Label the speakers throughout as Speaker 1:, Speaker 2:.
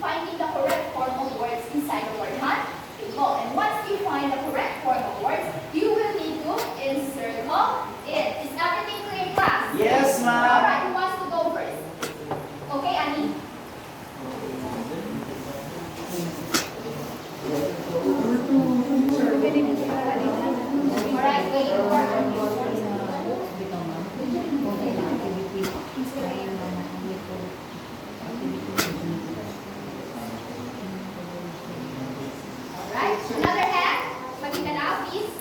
Speaker 1: finding the correct form of words inside the word hunt table. And once you find the correct form of words, you will need to encircle it. Is everything clear, class?
Speaker 2: Yes, ma'am.
Speaker 1: Alright, who wants to go first? Okay, Annie? Alright, wait for Alright, another hand. Magita na, please.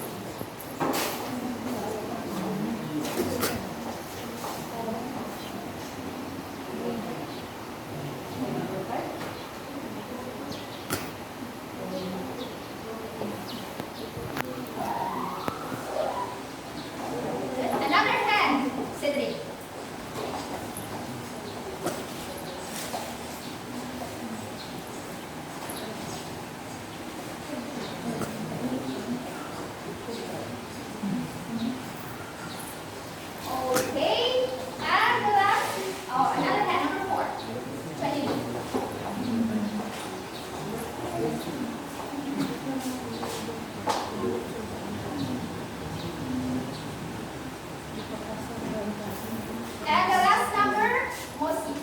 Speaker 1: Another hand. Cedric. Okay, and the last, another hand, number 4. 20. And the last number, Mosi.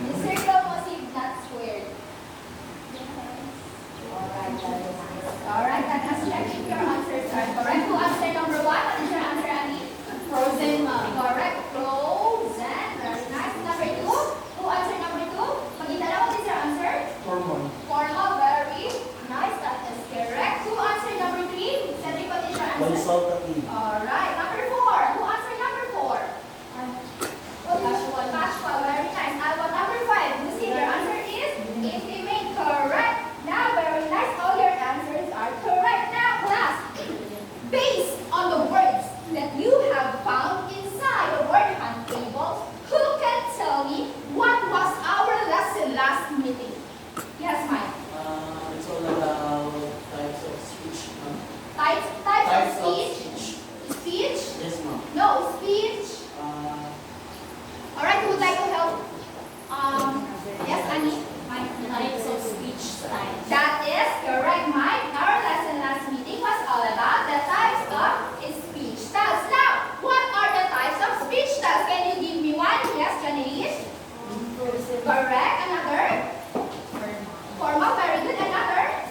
Speaker 1: Encircle Mosi, not squared. Alright, very nice. Alright, let us check if your answers are correct. Who answered number 1? What is your answer, Annie? Frozen, ma'am. Correct. Frozen. Very nice. Number 2. Who answered number 2? Magita na, what is your answer?
Speaker 2: Formal.
Speaker 1: Formal. Very nice. That is correct. Who answered number 3? Cedric, what is your answer?
Speaker 2: Consultative.
Speaker 1: Alright. Number 4. Who answered number 4? Casual. Casual. Very nice. And what number 5? You see, your answer is intimate. Correct. Now, very nice. All your answers are correct. Now, class, based on the words that you have found inside the word hunt table, who can tell me what was our lesson last meeting? Yes, Mike.
Speaker 2: It's all about types of speech, ma'am.
Speaker 1: Types of speech. Speech?
Speaker 2: Yes, ma'am.
Speaker 1: No, speech. Alright, who would like to help? Yes, Annie? Mike.
Speaker 3: Types of speech styles.
Speaker 1: That is correct, Mike. Our lesson last meeting was all about the types of speech styles. Now, what are the types of speech styles? Can you give me one? Yes, Janice? Correct. Another? Formal. Very good. Another?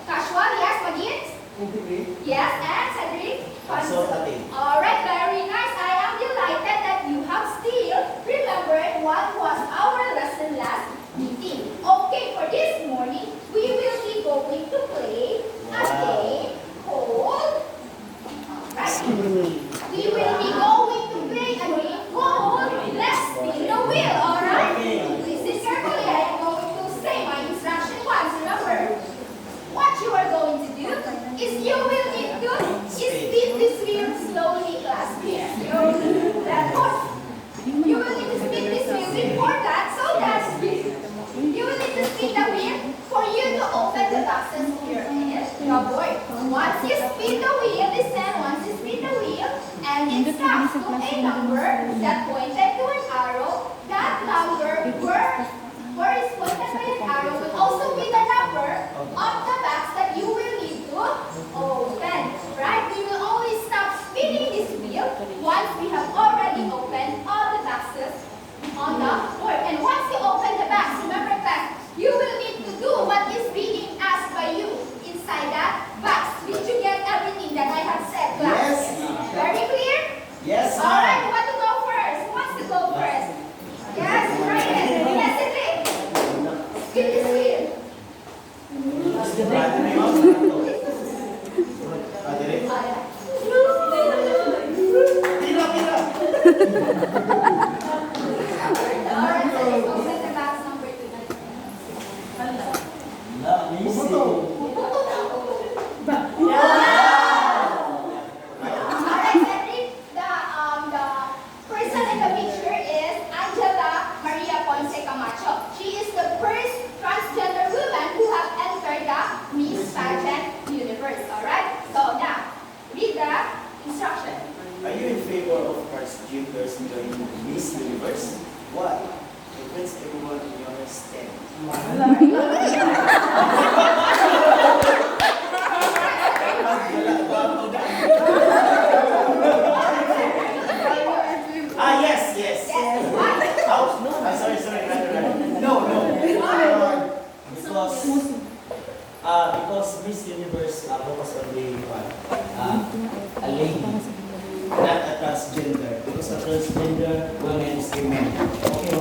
Speaker 1: Casual. Yes, Magid?
Speaker 2: Intimate.
Speaker 1: Yes, and Cedric?
Speaker 2: Consultative.
Speaker 1: Alright, very nice. I am delighted that you have still remembered what was our lesson last meeting. Okay, for this morning, we will be going to play a game called... Alright. We will be going to play a game called Let's Spin the Wheel, alright? Listen carefully. I am going to say my instruction once. Remember, what you are going to do is you will need to spin this wheel slowly, class. Slowly. That was. You will need to spin this wheel before that, so that you will need to spin the wheel for you to open the boxes here in your board. Once you spin the wheel, listen, once you spin the wheel, and it comes to a number that pointed to an arrow, that number where is pointed by an arrow will also be the number of the box that you will need to open. Right? We will only stop spinning this wheel once we have already opened all the boxes on the board. And once you open the box, remember class, you will need to do what is being asked by you inside that box. Did you get everything that I have said, class?
Speaker 2: Yes, ma'am.
Speaker 1: Very clear?
Speaker 2: Yes, ma'am.
Speaker 1: Alright, who wants to go first? Who wants to go first? Yes, right. Yes, Cedric. Spin this wheel. Alright, Cedric, open the box number 2. Alright, Cedric, the person in the picture is Angela Maria Ponce Camacho. She is the first transgender woman who have entered the
Speaker 4: Because Miss Universe focus on the a lady, not a transgender. Because a transgender women is women. Okay,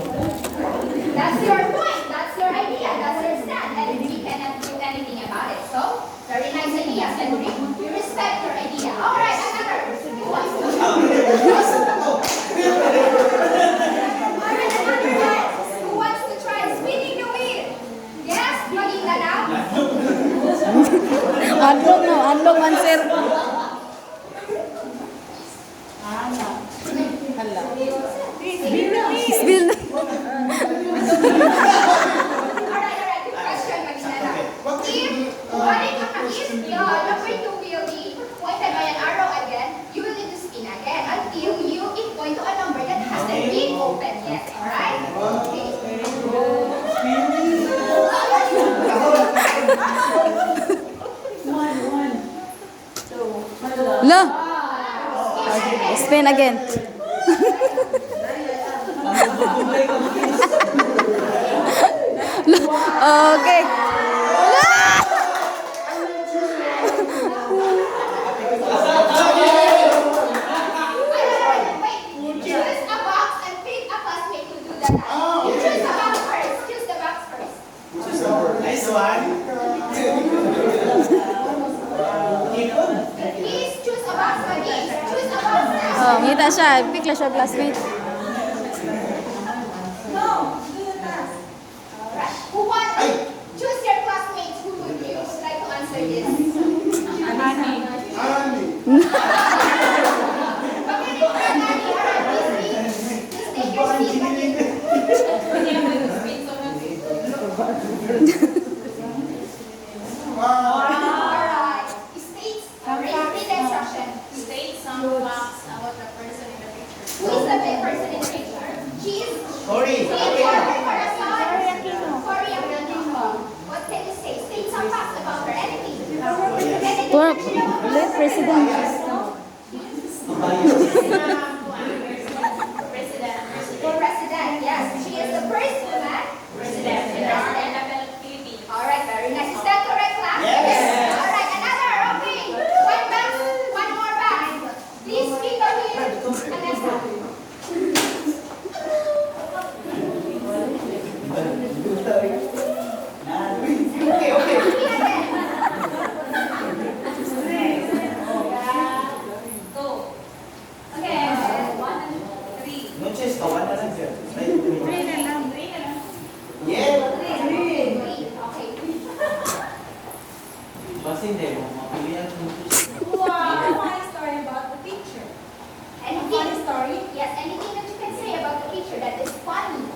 Speaker 1: That's your point. That's your idea. That's your stand. And we cannot do anything about it. So, very nice idea, Cedric. We respect your idea. All right, another. Who wants to? All right, another one. Who wants to try spinning the wheel? Yes, maging galaw.
Speaker 5: Andong no, andong man sir. Hala. Spill na.
Speaker 1: Alright, good question, Maginana. If number 2 will be pointed by an arrow again, you will need to spin again until you point to a number that has the ring open. Yes, alright? Okay.
Speaker 5: La. Spin again. Okay.
Speaker 1: Wait, choose a box and pick a classmate to do that. Choose a box first. Choose the box first.
Speaker 4: nice one.
Speaker 1: Please choose a box for me. Choose a box now.
Speaker 5: Oh, ngita siya. Pick lang siya classmate.
Speaker 1: Alright. Who wants? Choose your classmates. Who would you like to answer this? Take your seat again. Alright. States, read the instruction.
Speaker 3: State some facts about the person in the picture.
Speaker 1: Who is the big person in the picture? She is
Speaker 4: Sorry.
Speaker 1: Cory Aquino. What can you say? State some facts about her. Anything.
Speaker 5: For
Speaker 1: Anything.
Speaker 5: late president.
Speaker 1: For president, yes. She is the first woman.
Speaker 3: President in our Philippines.
Speaker 1: Alright, very nice. Is that correct, class?
Speaker 4: Yes.
Speaker 1: Alright, another. Okay. One back. One more back. Please speak the wheel. Vanessa.
Speaker 4: Okay, okay.
Speaker 1: Speak again.
Speaker 3: Go.
Speaker 1: Okay.
Speaker 3: 1, 3.
Speaker 4: No choice, kawan na lang sir.
Speaker 3: Three na lang.
Speaker 4: Yeah.
Speaker 1: Okay.
Speaker 4: Basta hindi mo mapilihan kung
Speaker 3: Funny story about the picture.
Speaker 1: Anything story? Yes, anything that you can say about the picture that is funny.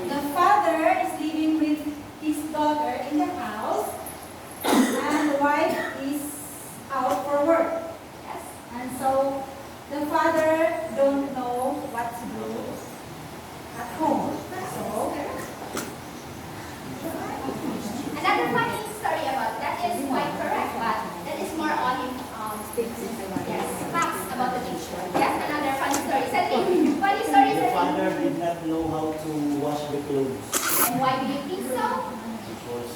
Speaker 6: The father is living with his daughter in the house, and the wife is out for work.
Speaker 1: Yes.
Speaker 6: And so the father don't know what to do at home. So
Speaker 1: Another funny story about that is quite correct, but that is more on yes, facts about the picture. Yes, another funny story. Something funny story.
Speaker 4: the father did not know how to wash the clothes.
Speaker 1: And why do you think so?
Speaker 4: Because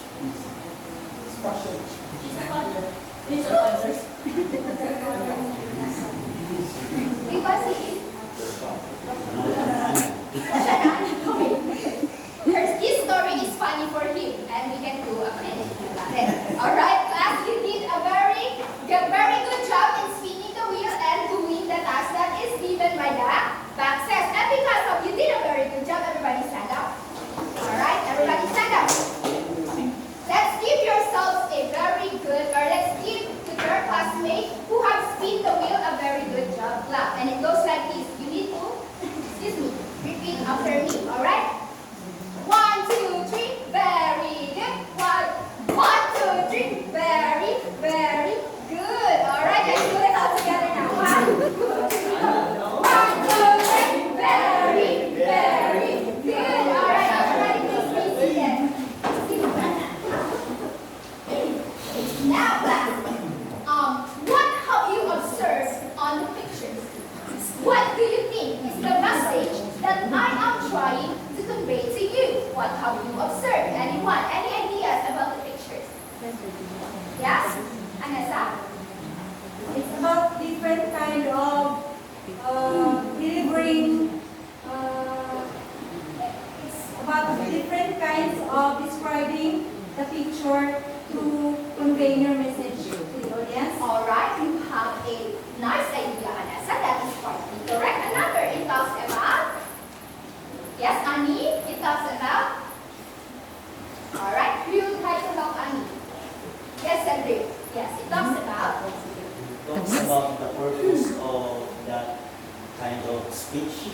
Speaker 1: Because he is. His story is funny for him, and we can do anything about it. All right, class, you did a very good job in spinning the wheel and doing the task that is given by the boxes. And because of you did a very good job, everybody stand up. All right, everybody stand up. Let's give yourselves a very good, or let's give to your classmate who have spin the wheel a very good job clap. And it goes like this. You need to, excuse me, repeat after me. what have you observed? Anyone? Any ideas about the pictures? Yes? Anessa?
Speaker 6: It's about different kind of delivering. It's about different kinds of describing the picture to convey your message to the audience.
Speaker 1: Alright, you have a nice idea, Anessa. That is partly correct. Another, it talks about. Yes, Annie? It talks about. Alright, who would like to help Annie? Yes, Cedric. Yes, it talks about.
Speaker 4: Talks about the purpose of that kind of speech.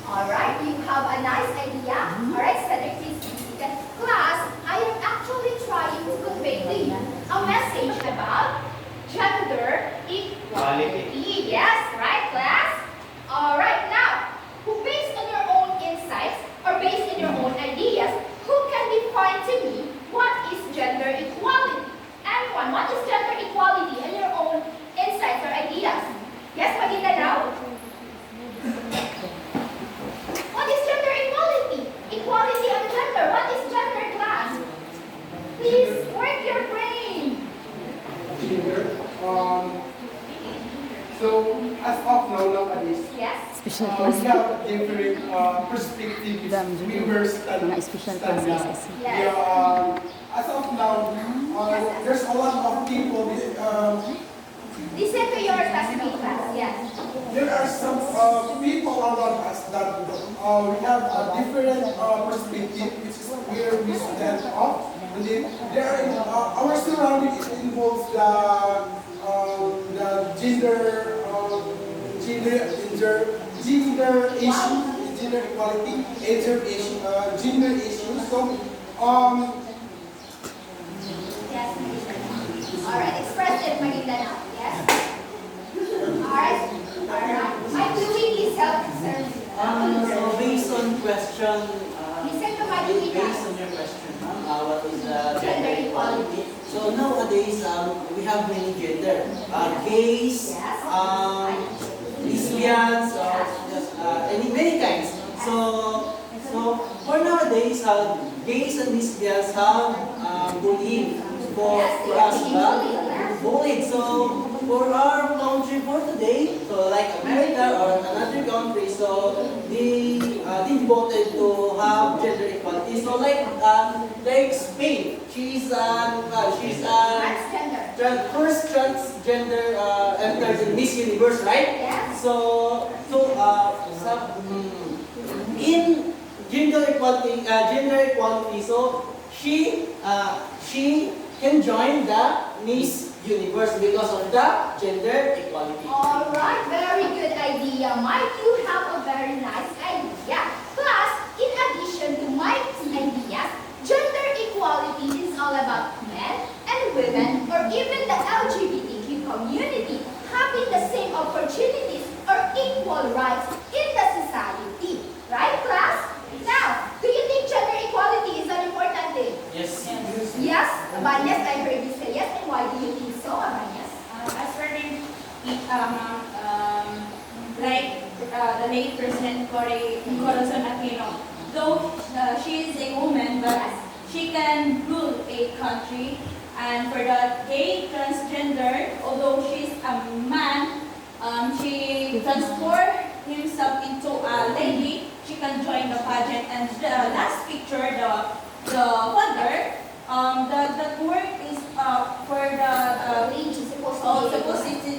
Speaker 1: Alright, you have a nice idea. Alright, Cedric, please be seated. Class, I am actually trying to convey to you a message about gender equality. Yes, right, class? Alright, now, based on your own insights or based on your own ideas, who can define to me what is gender equality? Anyone, what is gender equality in your own insights or ideas? Yes, Maguindanao? What is gender equality? Equality of gender. What is gender, class? Please work your brain.
Speaker 7: So, as of now, nowadays,
Speaker 1: Yes.
Speaker 5: Special
Speaker 7: we
Speaker 5: class.
Speaker 7: have different perspectives, viewers, and
Speaker 5: Mga special class
Speaker 7: standards.
Speaker 5: SSC.
Speaker 1: Yes.
Speaker 7: Yeah, as of now, there's a lot of people.
Speaker 1: Listen to your classmate, class. Yes.
Speaker 7: There are some people around us that we have a different perspective, which is where we stand up. And then there are our surrounding involves the gender issue, gender equality, gender issues. So
Speaker 1: Yes, Maguindanao. Alright, express it, Maguindanao. Yes. Alright. Alright. My Louie, please help sir.
Speaker 2: So based on question,
Speaker 1: Listen to my Louie.
Speaker 2: based on your question, what is
Speaker 1: Gender
Speaker 2: gender equality? So nowadays, we have many gender. Gays,
Speaker 1: Yes.
Speaker 2: lesbians, many kinds. So for nowadays, gays and lesbians have bullied for us, bullied. So for our country for today, so like America or another country, so they devoted to have gender equality. So like Spain, she's
Speaker 1: Transgender.
Speaker 2: first transgender entered in Miss Universe, right?
Speaker 1: Yes.
Speaker 2: So in gender equality, so she can join the Miss Universe because of the gender equality.
Speaker 1: Alright, very good idea. Mike, you have a very nice idea. Plus, in addition to Mike's ideas, gender equality is all about men and women or even the LGBTQ community having the same opportunities or equal rights in the society. Right, class? Now, do you think gender equality is an important thing?
Speaker 2: Yes.
Speaker 1: Yes? Abanyas, I heard you say yes. And why do you think so, Abanyas?
Speaker 3: As for the late President Corazon Aquino, though she is a woman, but she can rule a country. And for the gay transgender, although she's a man, she transformed himself into a lady. She can join the pageant. And the last picture, the father, the work is for the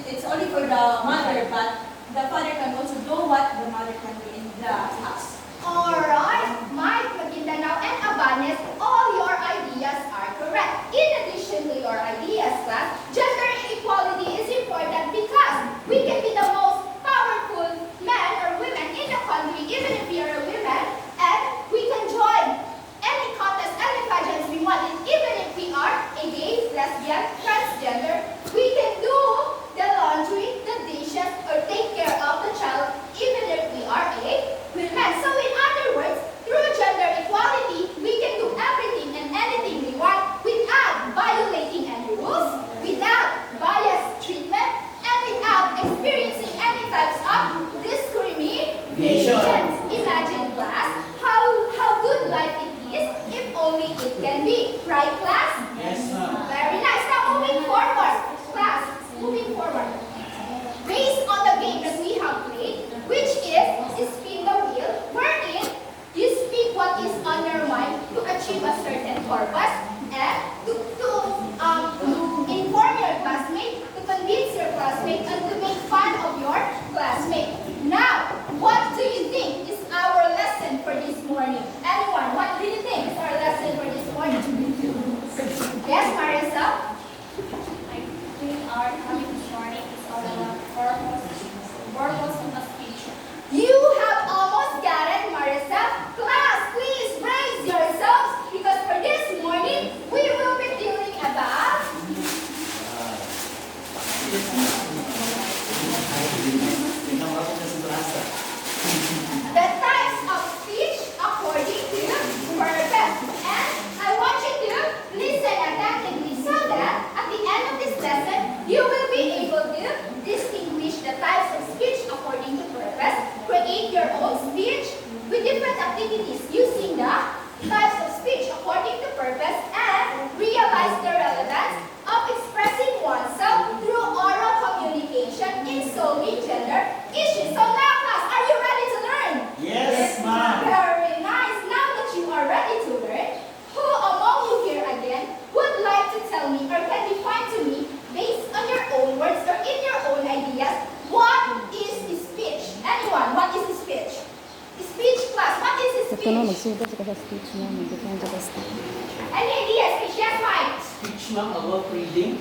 Speaker 3: it's only for the mother, but the father can also do what the mother can do in the house.
Speaker 1: Alright, Mike, Maguindanao, and Abanes, all your ideas are correct. In addition to your ideas, class, gender equality is important because we can be the most powerful men or women in the country, even if we are a women, and we can join any contest, any pageants we want, and even if we are a gay, lesbian, transgender, we can do the laundry, the dishes, or take care of the child, even if we are a women. So in other words, achieve a certain purpose, and to inform your classmate, to convince your classmate, and to make fun of your classmate. Now, what do you think is our lesson for this morning? Anyone, what do you think is our lesson for this morning? Yes, Marissa?
Speaker 3: I think our topic this morning is all about purpose of a speech.
Speaker 1: You have almost got it, Marissa. Class, please raise yourselves because for this morning, we will be dealing about the types of speech according to purpose. And I want you to listen attentively so that at the end of this lesson, you will be able to distinguish the types of speech according to purpose, create your own speech with different activities using the types of speech according to purpose, and realize the relevance of expressing oneself through oral communication in solving gender issues. So now, class, are you ready to learn?
Speaker 4: Yes, ma'am.
Speaker 1: Very nice. Now that you are ready to learn, who among you here again would like to tell me or can define to me, based on your own words or in your own ideas, what is speech? Anyone, what is speech? Speech, class, what is
Speaker 5: Ito na,
Speaker 1: speech?
Speaker 5: magsugat ka sa speech mo. Mag-define ka sa speech.
Speaker 1: Any ideas? Speech, yes, Mike.
Speaker 2: Speech, ma'am, about reading.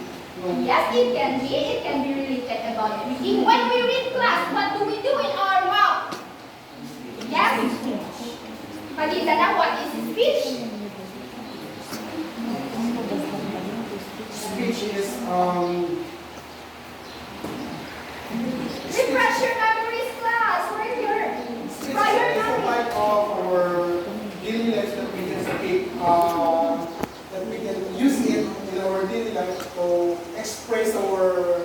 Speaker 1: Yes, it can be related about reading. When we read, class, what do we do in our mouth? Yes? Pagkita na, what is speech?
Speaker 7: Speech is
Speaker 1: Refresh your memories, class. We're here.
Speaker 7: speech
Speaker 1: Prior
Speaker 7: is a
Speaker 1: knowledge.
Speaker 7: type of our daily life that we can speak, that we can use it in our daily life to express our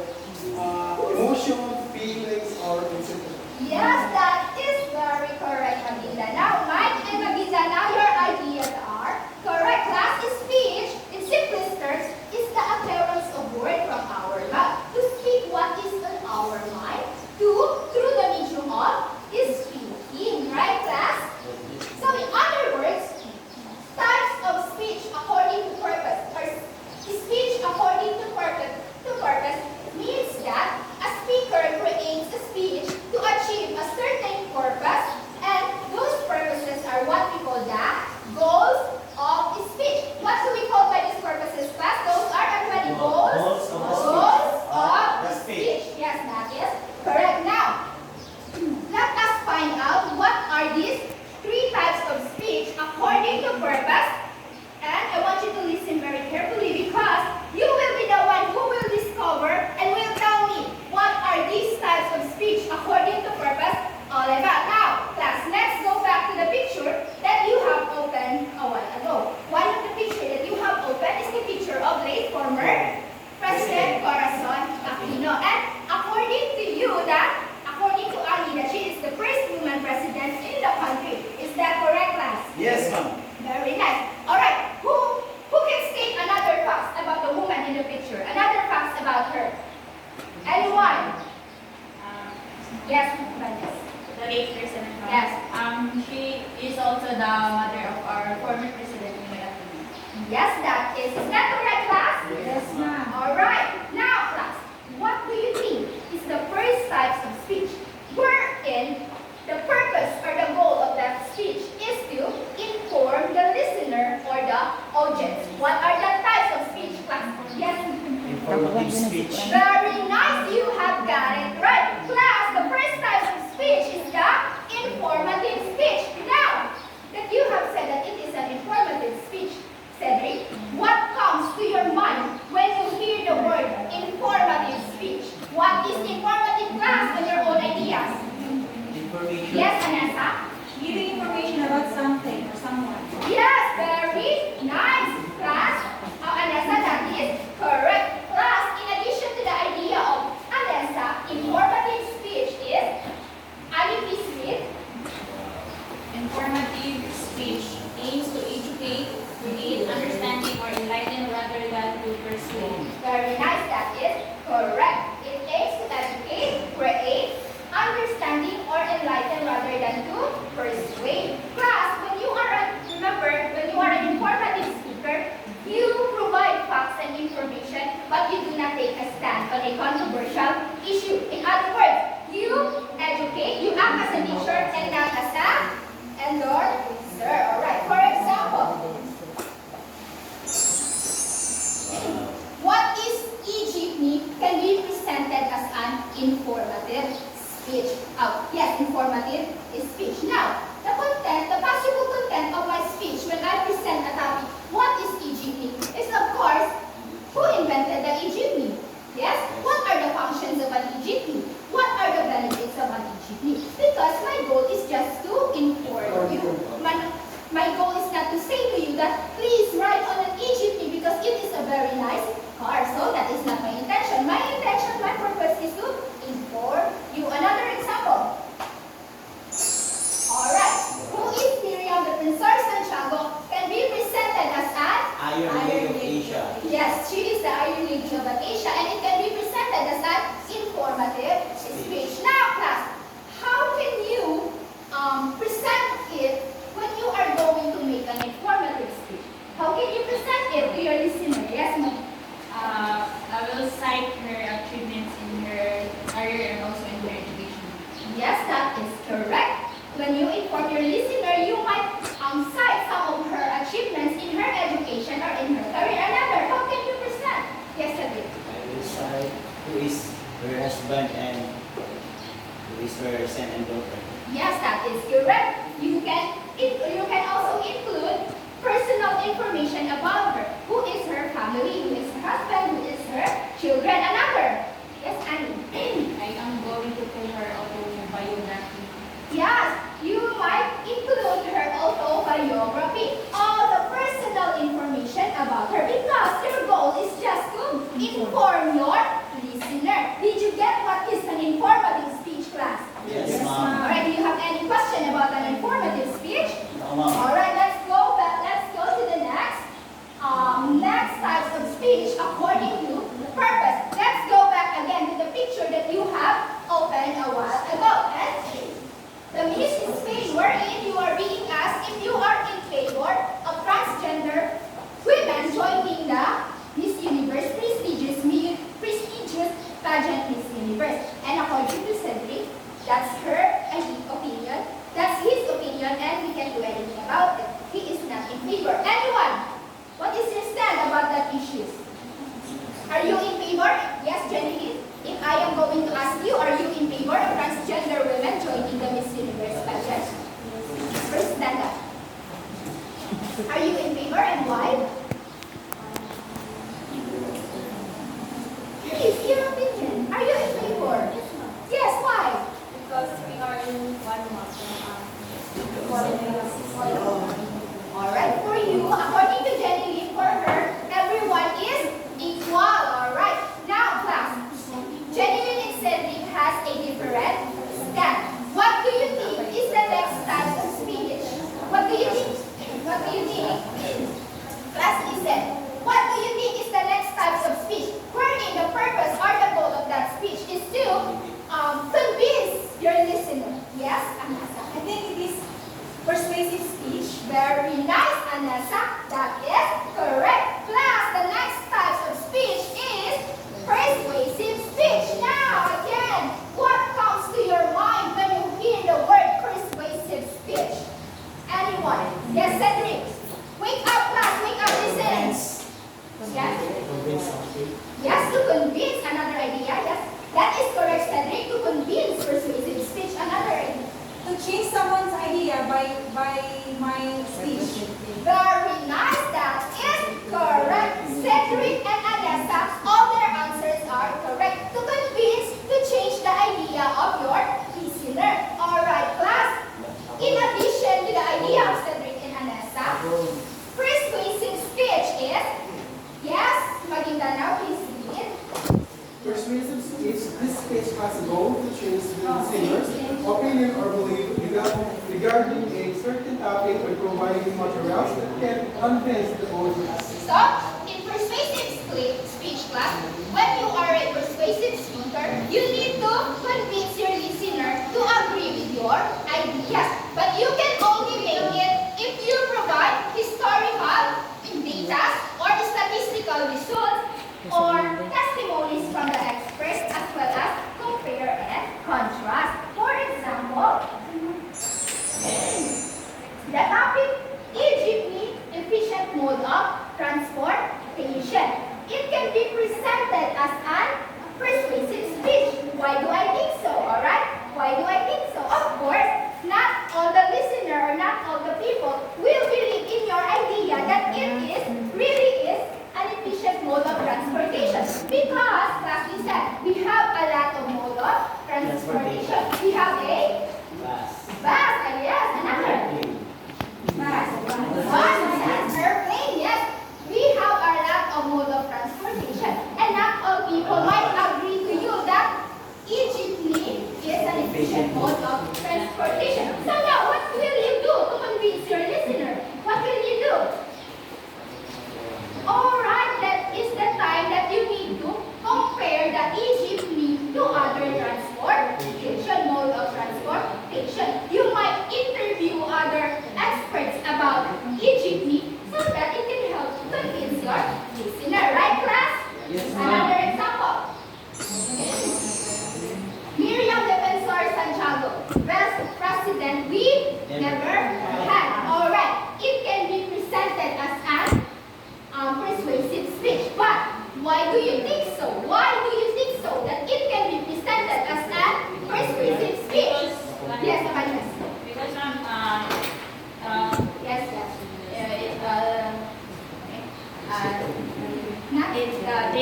Speaker 7: emotion, feelings, or conception.
Speaker 1: Yes, that is very correct, Maginda. Now, Mike and Maginda, now your ideas are correct. Class, speech, in simplest terms, is the appearance of word from our mouth. To speak what is on our mind, through the medium of speaking. Right, class? So, in other words, types of speech according to purpose, or speech according to purpose means that a speaker creates a speech to achieve a certain purpose, and those purposes are what we call the goals of speech. What do we call by these purposes, class? Those are already goals of speech. Yes, that is correct. Now, let us find out what are these three types of speech according to purpose. And I want you to listen very carefully because you will be the one who will discover and will tell me what are these types of speech according to purpose all about. Now, class, let's go back to the picture that you have opened a while ago. One of the picture that you have opened is the picture of late former President Corazon Aquino. And according to Ali, that she is the first woman president in the country. Is that correct, class?
Speaker 4: Yes, ma'am.
Speaker 1: Very nice. All right. Who can state another fact about the woman in the picture? Another fact about her? Anyone? Yes, Vanessa.
Speaker 3: The late President Trump.
Speaker 1: Yes.
Speaker 3: She is also the mother of our former president, Ninoy Aquino.
Speaker 1: Yes, that is. Is that correct, class?
Speaker 6: Yes, ma'am.
Speaker 1: All right. Now, class, what do you think is the first types of speech wherein the purpose or the goal of that speech is to inform the listener or the audience? What are the types of speech, class? Yes.
Speaker 4: Informative speech.
Speaker 1: Very nice. You have got it right. Class, the first type of speech is the informative speech. Now, that you have said that it is an informative speech, Cedric, what comes to your mind when you hear the word informative speech? What is informative, class, on your own ideas?
Speaker 2: Information.
Speaker 1: Yes, Anessa?
Speaker 6: Giving information about something or someone.
Speaker 1: Yes, very nice, class. Anessa, that is correct. Class, in addition to the information about her. Who is her family? Who is her husband? Who is her children? Another. Yes, Annie.
Speaker 3: I am going to tell her autobiography.
Speaker 1: Yes, you might include her autobiography, all the personal information about her, because your goal is just to inform your listener. Did you get what is an informative speech, class?
Speaker 4: Yes, ma'am.
Speaker 1: Alright, do you have any question about an informative speech?
Speaker 4: No, ma'am.
Speaker 1: Alright, let's go back. Let's go to the next types of speech according to the purpose. Let's go back again to the picture that you have opened a while ago. And the Miss Spain wherein you are being asked if you are in favor of transgender women joining the Miss Universe prestigious pageant Miss Universe. And according to Cedric, that's her opinion. That's his opinion, and we can't do anything about it. He is not in favor. Anyone? What is your stand about that issue? Are you in favor? Yes, Jenny. If I am going to ask you, are you in favor of transgender women joining the Miss Universe pageant? First, stand up. Are you in favor, and why? Please, your opinion. Are you in favor? Yes, why?
Speaker 3: Because we are in one month.
Speaker 1: Alright, for you, according to Jenny Lee, for her, everyone is equal. Alright, now class, Jenny Lee and Cedric has a different stand. What do you think is the next type of speech? What do you think? What do you think? Class, listen. What do you think is the next type of speech? Wherein the purpose or the goal of that speech is to convince your listener. Yes, Anasa?
Speaker 6: I think it is persuasive speech.
Speaker 1: Very nice, Anasa. That is correct. Class, the next type of speech is persuasive speech. Now, again, what comes to your mind when you hear the word persuasive speech? Anyone? Yes, Cedric. Wake up, class. Wake up. Listen. Yes. Yes, to convince. Another idea. Yes. That is correct, Cedric. To convince persuasive speech. Another idea.
Speaker 6: To change someone's idea by my speech.
Speaker 1: Very nice. That is correct. Cedric and Anessa, all their answers are correct. To convince, to change the idea of your listener. Alright, class. In addition to the idea of Cedric and Anessa, persuasive speech is, yes, Magindana, please read.
Speaker 7: Persuasive speech, this speech has a goal to change the listener's opinion or belief regarding a certain topic by providing materials that can convince the audience.
Speaker 1: So, in persuasive speech class, when you are a persuasive speaker, you need to convince your listener to agree with your ideas. But you can only make it if you provide historical data or statistical results or testimonies from the experts, as well as compare and contrast. For example, the topic Egypt efficient mode of transportation. It can be presented as an persuasive speech. Why do I think so? Alright? Why do I think so? Of course, not all the listener or not all the people will believe in your idea that it really is an efficient mode of transportation. Because, as we said, we have a lot of mode of transportation. We have a bus, yes, another. Bus, airplane, yes. We have a lot of mode of transportation. And not all people might agree to you that Egypt is an efficient mode of transportation. So now, what will you do to convince your listener? What will you do? Alright, that is the time that you need to compare the Egypt to other transportation, mode of transportation. You might interview other experts about Egypt so that it can help to convince your listener. Right, class?
Speaker 2: Yes,
Speaker 1: Another example. Miriam Defensor Santiago, best president we never had. Alright, it can be presented as an persuasive speech. But why do you think so? Why do you think so that it can be presented as a persuasive speech? Yes, Evangelist.
Speaker 3: Because
Speaker 1: Yes, yes.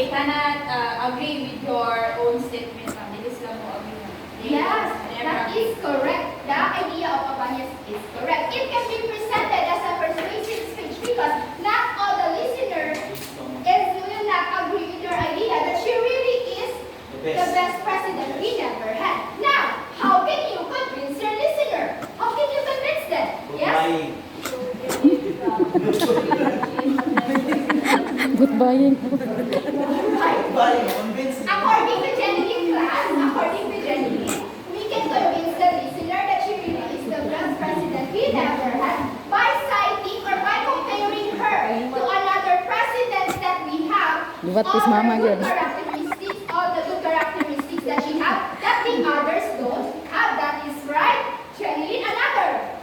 Speaker 3: they cannot agree with your own statement, ma'am. It is lang po agree.
Speaker 1: Yes, that is correct. The idea of awareness is correct. It can be presented as a persuasive speech because not all the listeners will not agree with your idea that she really is the best president we never had. Now, how can you convince your listener? How can you convince them? Yes?
Speaker 5: Good buying.
Speaker 1: According to Jenny class, according to Jenny, we can convince the listener that she really is the best president we never had by citing or by comparing her to another president that we have.
Speaker 5: What is
Speaker 1: all her
Speaker 5: Mama
Speaker 1: good
Speaker 5: girl?
Speaker 1: characteristics, all the good characteristics that she has that the others don't have. That is right. Jenny, another.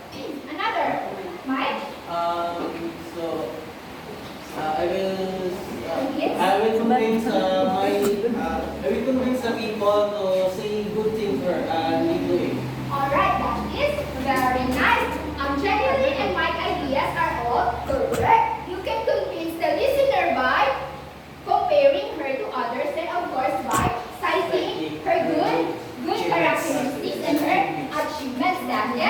Speaker 1: Mike?
Speaker 2: So, I will convince I will convince the people to say good things for me doing.
Speaker 1: Alright, that is very nice. Jenny and my ideas are all correct. You can convince the listener by comparing her to others and of course by citing her good characteristics and her achievements. That is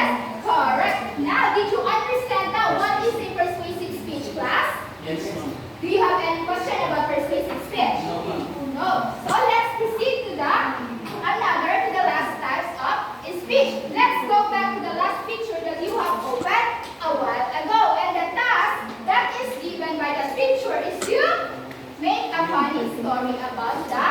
Speaker 1: correct. Now, did you understand now what is a persuasive speech, class?
Speaker 2: Yes, ma'am.
Speaker 1: Do you have any question about persuasive speech?
Speaker 2: No, ma'am.
Speaker 1: No. So let's proceed to the last types of speech. Let's go back to the last picture that you have opened a while ago. And the task that is given by the picture is to make a funny story about the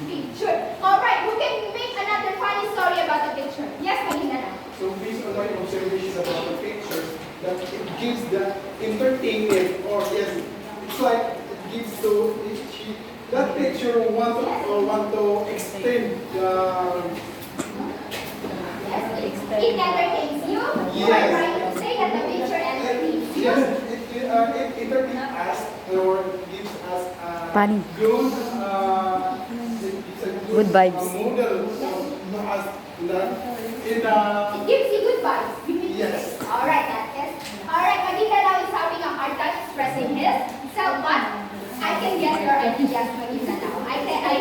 Speaker 1: picture. Alright, who can make another funny story about the picture? Yes, Magina.
Speaker 7: So based on my observations about the picture, that it gives the entertainment, or yes, it's like it gives that picture want to extend
Speaker 1: Yes, it entertains you. You are trying to say that the picture entertains you.
Speaker 7: yes, it entertains us or gives us a
Speaker 5: Funny.
Speaker 7: good it's a
Speaker 5: Good vibes.
Speaker 7: model as that in
Speaker 1: It gives you good vibes.
Speaker 7: yes.
Speaker 1: Alright, that is. Alright, Magita now is having a hard time expressing himself, but I can get your ideas, Magita now. I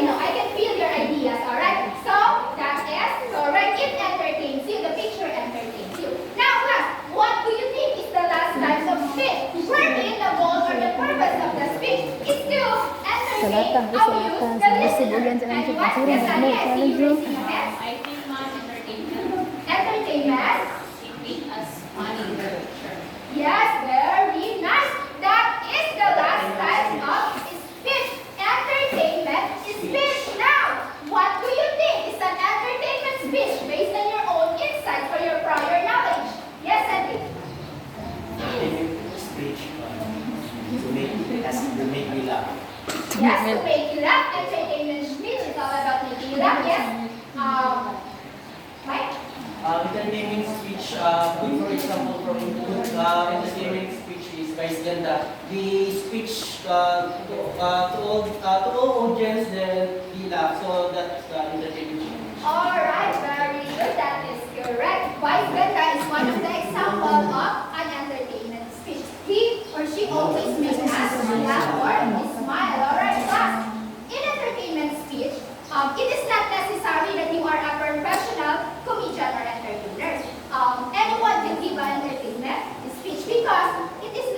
Speaker 1: know, I can feel your ideas, alright? So, that is correct. It entertains you. The picture entertains you. Now, class, what do you think is the last type of speech? Wherein the goal or the purpose of the speech is to entertain, amuse the listener. And what? Yes, yes, you raising your hands.
Speaker 3: I think, ma'am, entertainment.
Speaker 1: Entertainment.
Speaker 3: It makes us funny in the picture.
Speaker 1: Yes, very nice. That is the last type of speech. Entertainment speech. Now, what do you think is an entertainment speech based on your own insights or your prior knowledge? Yes, Sandy.
Speaker 4: Speech to make me laugh.
Speaker 1: Yes, to make you laugh. Entertainment speech is all about making you laugh. Yes. Mike?
Speaker 2: Entertainment speech, good for example, for entertainment speech is guys ganda. The speech to all audience then he laugh. So that's entertainment speech.
Speaker 1: Alright, very good. That is correct. Vice Ganda is one of the examples of an entertainment speech. He or she always makes us laugh or smile. Alright, class. In entertainment speech, it is not necessary that you are a professional comedian or entertainer. Anyone can give an entertainment speech because it is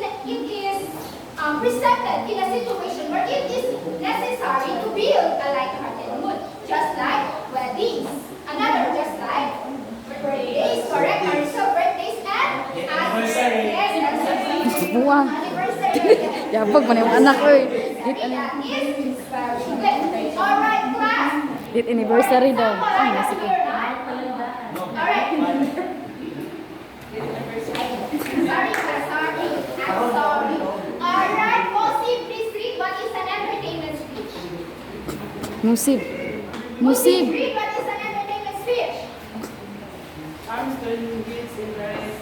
Speaker 1: presented in a situation where it is necessary to build a light-hearted mood, just like weddings. Another, just like birthdays, correct? Marissa, birthdays and
Speaker 2: Anniversary.
Speaker 1: Yes, that's right.
Speaker 5: Buwang.
Speaker 1: Anniversary.
Speaker 5: Yabag man yung anak ko eh.
Speaker 1: That is very good. Alright, class.
Speaker 5: Date anniversary daw.
Speaker 1: Ay,
Speaker 5: Ay, nasiko.
Speaker 1: Alright. Sorry, class, sorry. I'm sorry. Alright, Mosi, please read what is an entertainment speech.
Speaker 5: Musib.
Speaker 1: Mosi,
Speaker 5: Musib.
Speaker 1: read what is an entertainment speech.
Speaker 8: Armstrong gives in various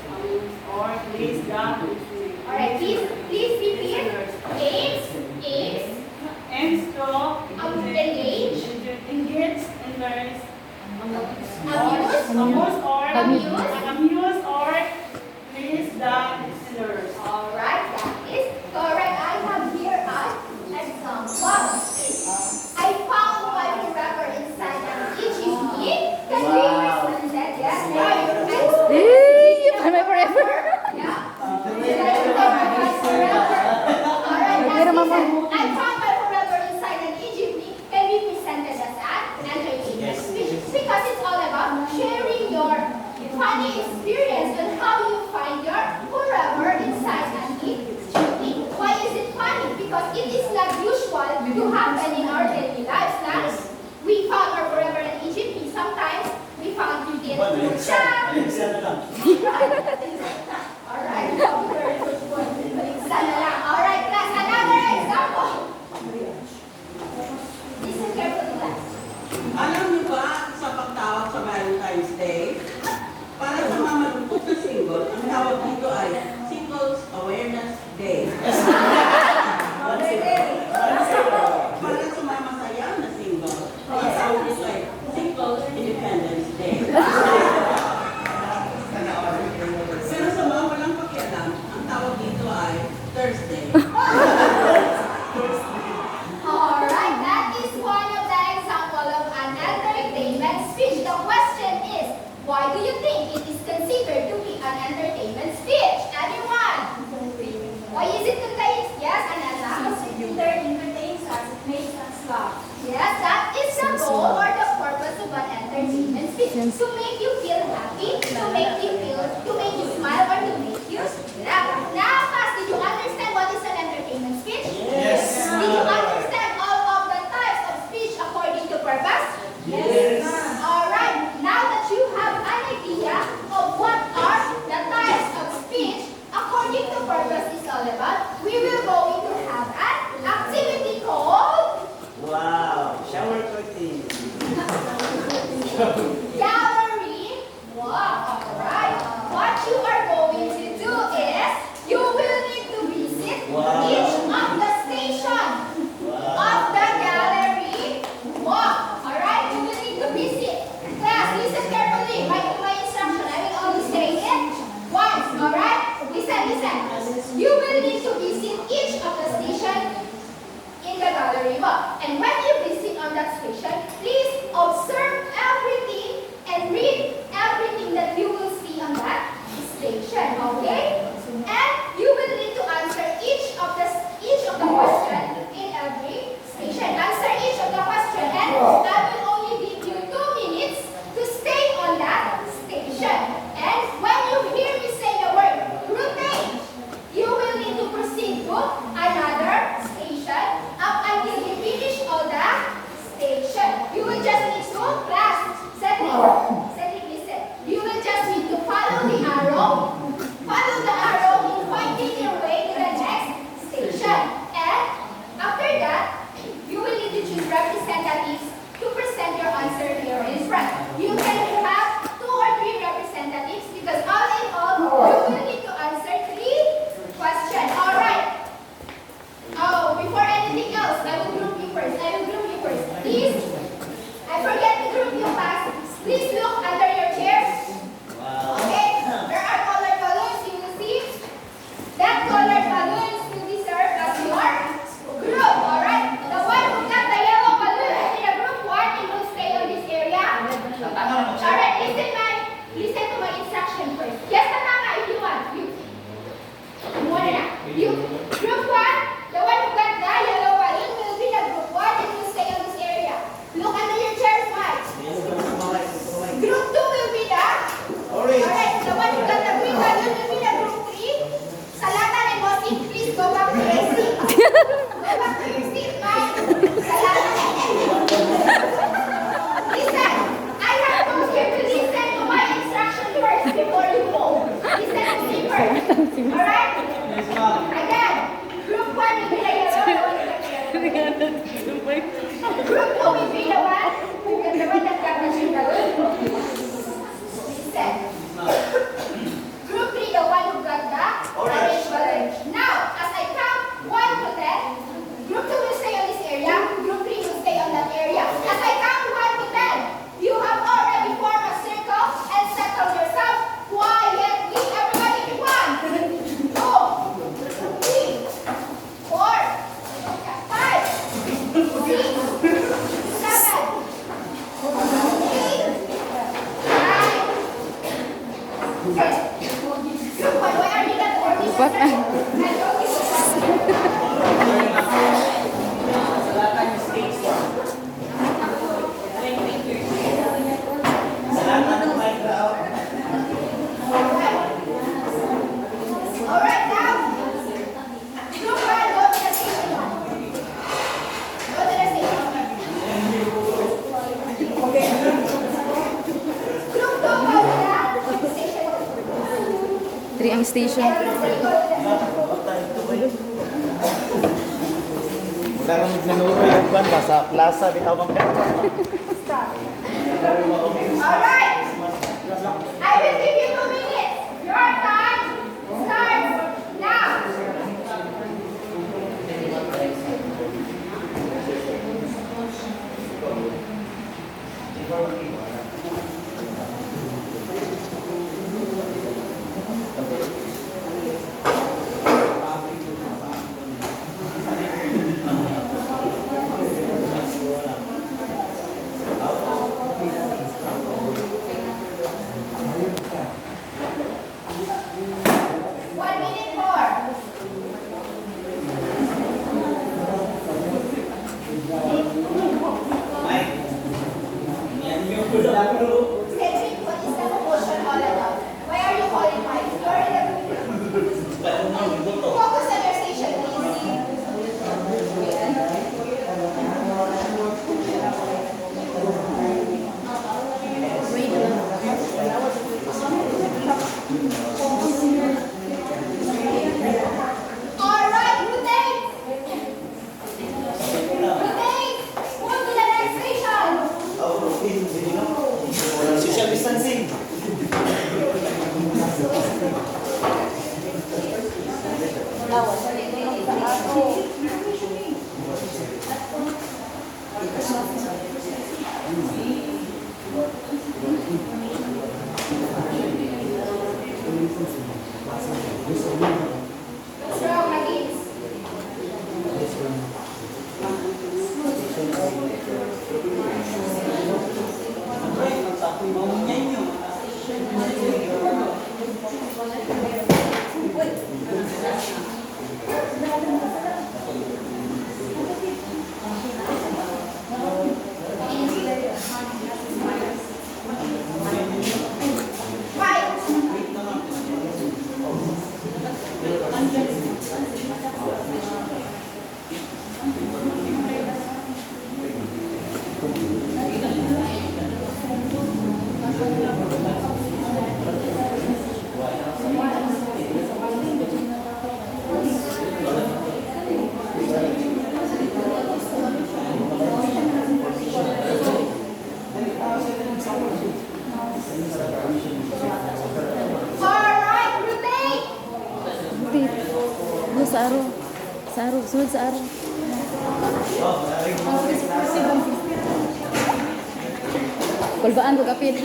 Speaker 8: or plays the
Speaker 1: Alright, please repeat. Aims
Speaker 8: aims to
Speaker 1: engage,
Speaker 8: engage in various
Speaker 1: amuse
Speaker 8: or please the listeners.
Speaker 1: Alright, that is correct. I have here an example.
Speaker 9: Independence Day. Para sumama saya na single. Kaya sound is like simple Independence Day. Pero sa mga walang pakialam, ang tawag dito ay Thursday.
Speaker 1: Alright, that is one of the example of an entertainment speech. The question is, why do you think it is considered to be an entertainment speech? Anyone? Why is it contained? Yes, Anessa?
Speaker 6: Entertains us, it makes us laugh.
Speaker 1: Yes, that is the goal or the purpose of an entertainment speech. To make you feel happy, to make you smile, or to make you laugh. Now, class, did you understand what is an entertainment speech?
Speaker 2: Yes.
Speaker 1: Did you understand all of the types of speech according to purpose?
Speaker 2: Yes.
Speaker 1: Alright, now that you have an idea of what are the types of speech according to purpose is all about, we will going to have an activity called
Speaker 4: Wow! Shower curtain.
Speaker 1: gallery walk. Alright, what you are going to do is you will need to visit
Speaker 4: Wow.
Speaker 1: each of the station of the gallery walk. Alright, you will need to visit. Class, listen carefully. My instruction, I will only say it once. Alright, listen. You will need to visit each of the station in the gallery walk. And when you visit on that station, please observe everything and read everything that you will see on that station. Okay? And you will need to answer each of the question in every station. Answer each of the question, and I will only give you 2 minutes to stay on that station. And when you hear me say the word rotate, you will need to proceed to another station up until you finish all the station. You will just need to class. Setting, listen. You will just need to follow the arrow. Follow the arrow in pointing your way to the next station. And after that, you will need to choose representatives to present your answer here in front. You can have 2 or 3 representatives because all in all, you will need to answer 3 questions. All right. Oh, before anything else, I will group you first. Please, I forget to group you fast. Please look under your chairs.
Speaker 4: Wow!
Speaker 1: Okay? There are colored balloons. You will see that colored balloons will be served as your group. All right? The one who got the yellow balloon in the group 1 and will stay on this area. All right, listen to my instruction first. Yes, Tatama, if you want. You. Group 1, the one who got the yellow balloon will be the group 1 and will stay on this area. Look under your chairs, Mike. Group 2 will be the Alright, the one who got the green balloon will be the group 3. Salatan and Bossing, please go back to your seat. Go back to your seat, Mike. Salatan. Listen, I have come here to listen to my instruction first before you go. Listen to me first. Alright? Again, group 1 will be the yellow, the one who got the yellow balloon. Group 2 will be the one that got the green balloon. Listen. Group 3, the one who got the orange balloon. Now, as I count 1 to 10, group 2 will stay on this area, group 3 will stay on that area. As I count 1 to 10, you have already formed a circle and settled yourself quietly. Everybody, 1, 2, 3, 4, 5, 6, 7, 8, 9, 10. Group 1, why are you not forming a
Speaker 5: What?
Speaker 1: circle? I told you to
Speaker 4: Salatan yung station. Salatan ng background.
Speaker 1: Alright, now, group 1, go to the station 1. Go to the station 1. Okay. Group 2, go to the station 2.
Speaker 5: 3 ang station.
Speaker 1: And group 3, go to the
Speaker 4: Karang nanuroy yung ban ba sa plaza bitaw bang
Speaker 1: Alright. I will give you 2 minutes. Your time starts now. What's wrong, Magis? Alright, rotate!
Speaker 5: Ano sa aro? Sa aro, sunod sa aro. Kulbaan ko kapit.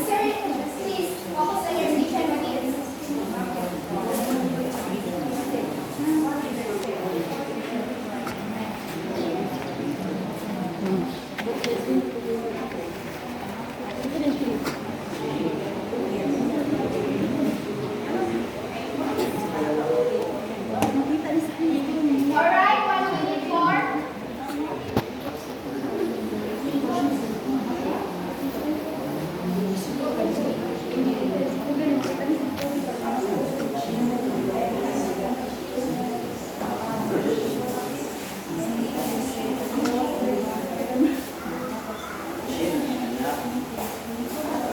Speaker 1: Sir, please, focus on your station, Magis. Alright, 1 minute more.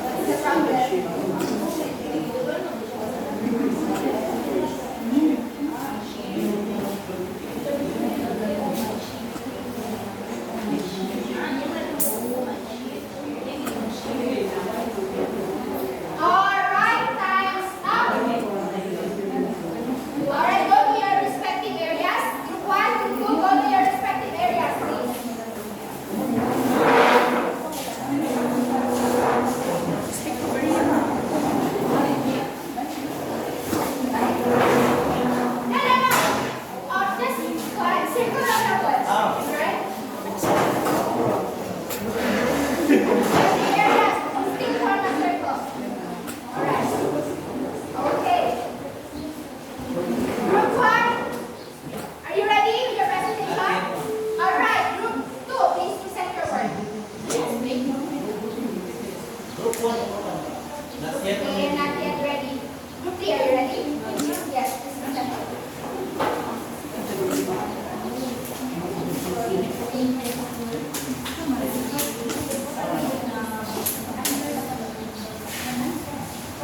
Speaker 1: What's the problem? Alright, time's up. Alright, go to your respective areas. Group 1, Group 2, go to your respective areas, please. No, no, no. Just circle around the words. Right? The areas, still form a circle. Alright. Okay. Group 1, are you ready with your presentation? Alright, Group 2, please present your work.
Speaker 4: Group 1. Not yet.
Speaker 1: Okay, not yet ready. Group 3, are you ready? Yes, please present.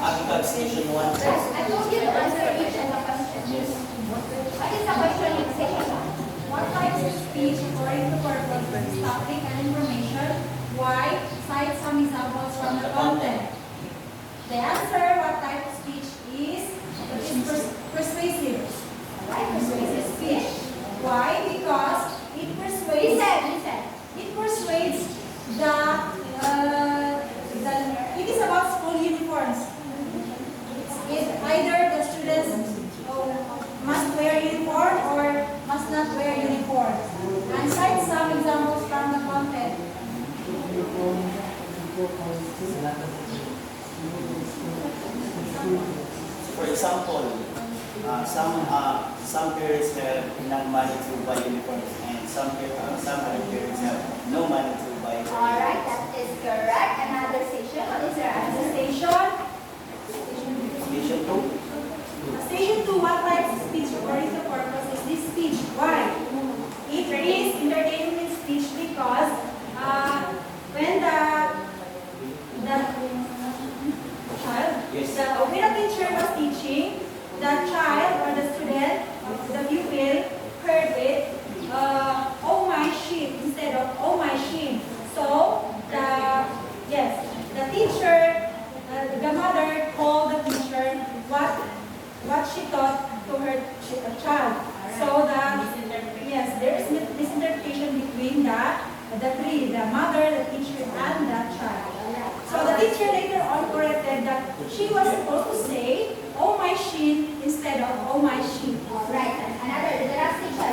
Speaker 4: Agriculture Station 1.
Speaker 1: I told you to answer each of the questions. What is the question in session 1?
Speaker 6: What types of speech according to purpose, topic and information? Why? Cite some examples from the content. The answer, what type of speech is persuasive.
Speaker 1: Alright, persuasive speech.
Speaker 6: Why? Because it persuades.
Speaker 1: Listen.
Speaker 6: It persuades it is about school uniforms. It's either the students must wear uniform or must not wear uniform. And cite some examples from the content.
Speaker 4: For example, some parents have enough money to buy uniforms, and some other parents have no money to buy.
Speaker 1: Alright, that is correct. Another station. What is your answer?
Speaker 6: Station.
Speaker 4: Station 2.
Speaker 6: Station 2, what type of speech according to purpose is this speech? Why? It is entertainment speech because when
Speaker 4: Yes.
Speaker 6: When a teacher was teaching, the child or the student, the pupil, heard it, oh my sheep instead of oh my sheep. So the teacher, the mother called the teacher what she taught to her child. So there is misinterpretation between the three, the mother, the teacher, and the child. So the teacher later on corrected that she was supposed to say, oh my sheep instead of oh my sheep.
Speaker 1: Right. Another, the last teacher,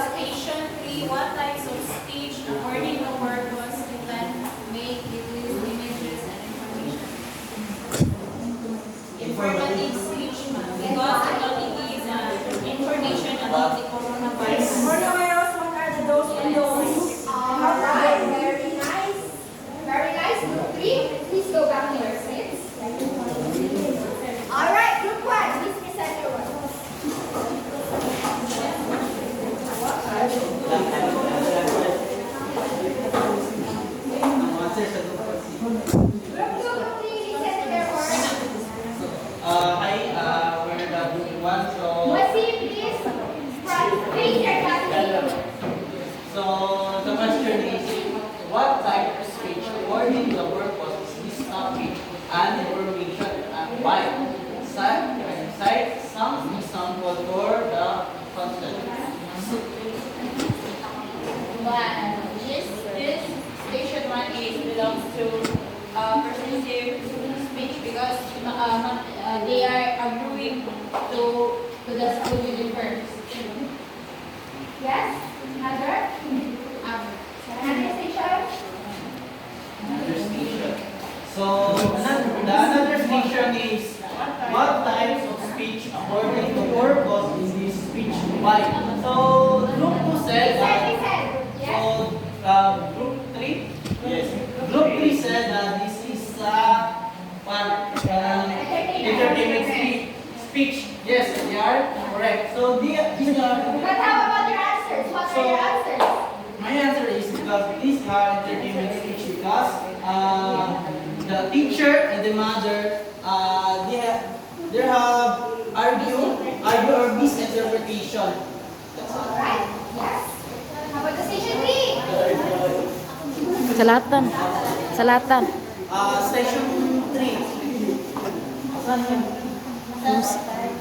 Speaker 3: Station 3, what types of speech according to purpose you can make it with images and information? Informative speech, because it only gives information about the coronavirus.
Speaker 6: Coronavirus, what are the do's and don'ts?
Speaker 1: Alright, very nice. Very nice. Group 3, please go back to your seats. Alright, group 1, please present your work. Group 2, please present your work.
Speaker 2: Hi, we're the group 1. So,
Speaker 1: Wasi, please, raise your hand.
Speaker 2: so the question is, what type of speech according to the purpose is this topic and information and why? Cite some example for the content.
Speaker 3: This station 1 is belongs to persuasive speech because they are agreeing to the school uniforms.
Speaker 1: Yes? Another? Another station?
Speaker 2: Another station. So, another station is, what types of speech according to purpose is this speech? Why? So, group 2 said that.
Speaker 1: Yes?
Speaker 2: So, group 3? Yes. Group 3 said that this is entertainment speech. Yes, they are correct. So, these are.
Speaker 1: But how about your answers? What are your answers?
Speaker 2: My answer is because these are entertainment speech because the teacher and the mother they have argue or misinterpretation. That's all.
Speaker 1: Alright, yes. How about the station 3?
Speaker 5: Salatan. Salatan.
Speaker 2: Station 3.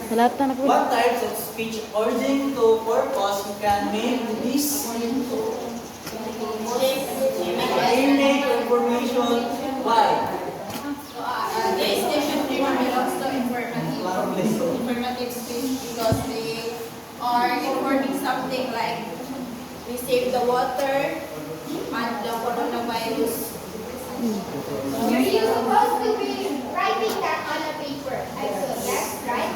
Speaker 5: Salatan ako.
Speaker 2: What types of speech according to purpose you can make this image information? Why?
Speaker 3: This station 3 belongs to informative speech because they are informing something like we save the water and the coronavirus.
Speaker 1: You're supposed to be writing that on a paper. I saw, yes, right?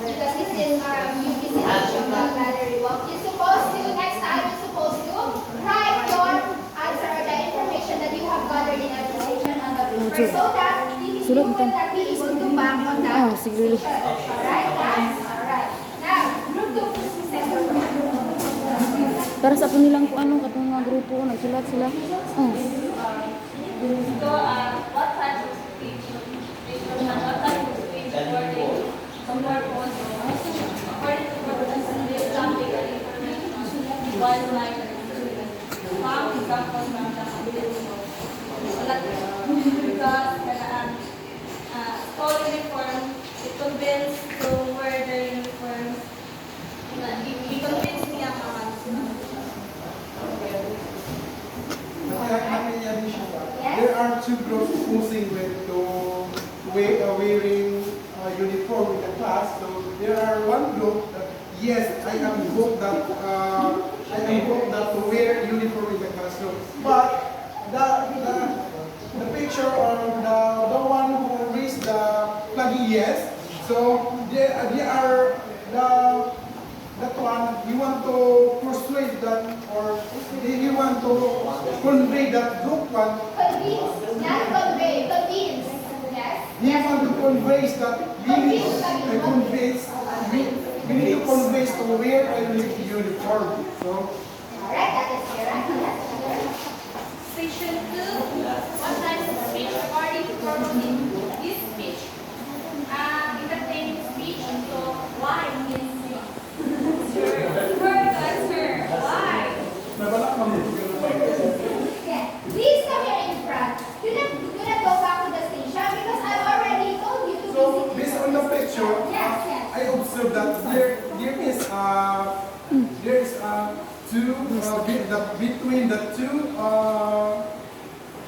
Speaker 1: Because this is you visitation gallery walk. You're supposed to, next time, you're supposed to write your answer or the information that you have gathered in a station on the paper so that you will not be able to back on that
Speaker 5: sige.
Speaker 1: station. Alright, guys? Alright. Now, group 2, please present your work.
Speaker 5: Para sa nilang kung ano katong mga grupo nagsulat sila.
Speaker 3: So, what type of speech? What type of speech according to purpose? According to purpose, this topic and information was like some examples from the because school uniform, it conveys to wear the uniform. It conveys me ang mga
Speaker 7: There are two groups posing with wearing uniform in the class. So there are one group that yes, I am group that to wear uniform in the classroom. But the picture or the one who raised the flag yes. So they are that one, you want to persuade that, or you want to convey that group one.
Speaker 1: Convince, not convey, convince. Yes?
Speaker 7: You want to convey that we need to convey to wear a uniform. So,
Speaker 1: Alright, that is correct. Yes.
Speaker 3: Station 2, what types of speech according to purpose in this speech?
Speaker 7: between the two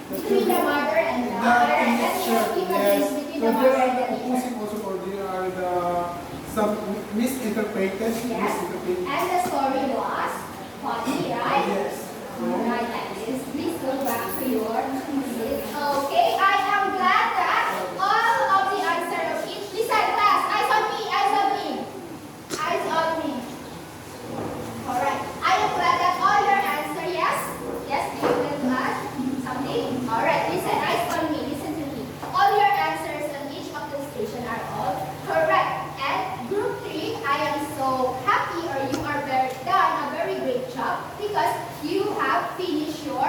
Speaker 1: Between the mother and the
Speaker 7: the
Speaker 1: father, and
Speaker 7: picture,
Speaker 1: even
Speaker 7: yes.
Speaker 1: between
Speaker 7: So
Speaker 1: the
Speaker 7: there
Speaker 1: mother
Speaker 7: are
Speaker 1: and
Speaker 7: the
Speaker 1: the teacher.
Speaker 7: opposing also, or there are some misinterpreted.
Speaker 1: Yes. And the story was funny, right?
Speaker 7: Yes.
Speaker 1: Right, Alice. Please go back to your seat. Okay, I am glad that all of the answer of each. Listen, class. Eyes on me. Eyes on me. Eyes on me. All right. I am glad that all your answer yes. Yes. Do you want to add something? All right. Listen. Eyes on me. Listen to me. All your answers on each of the station are all correct. And group 3, I am so happy, or you are done a very great job because you have finished your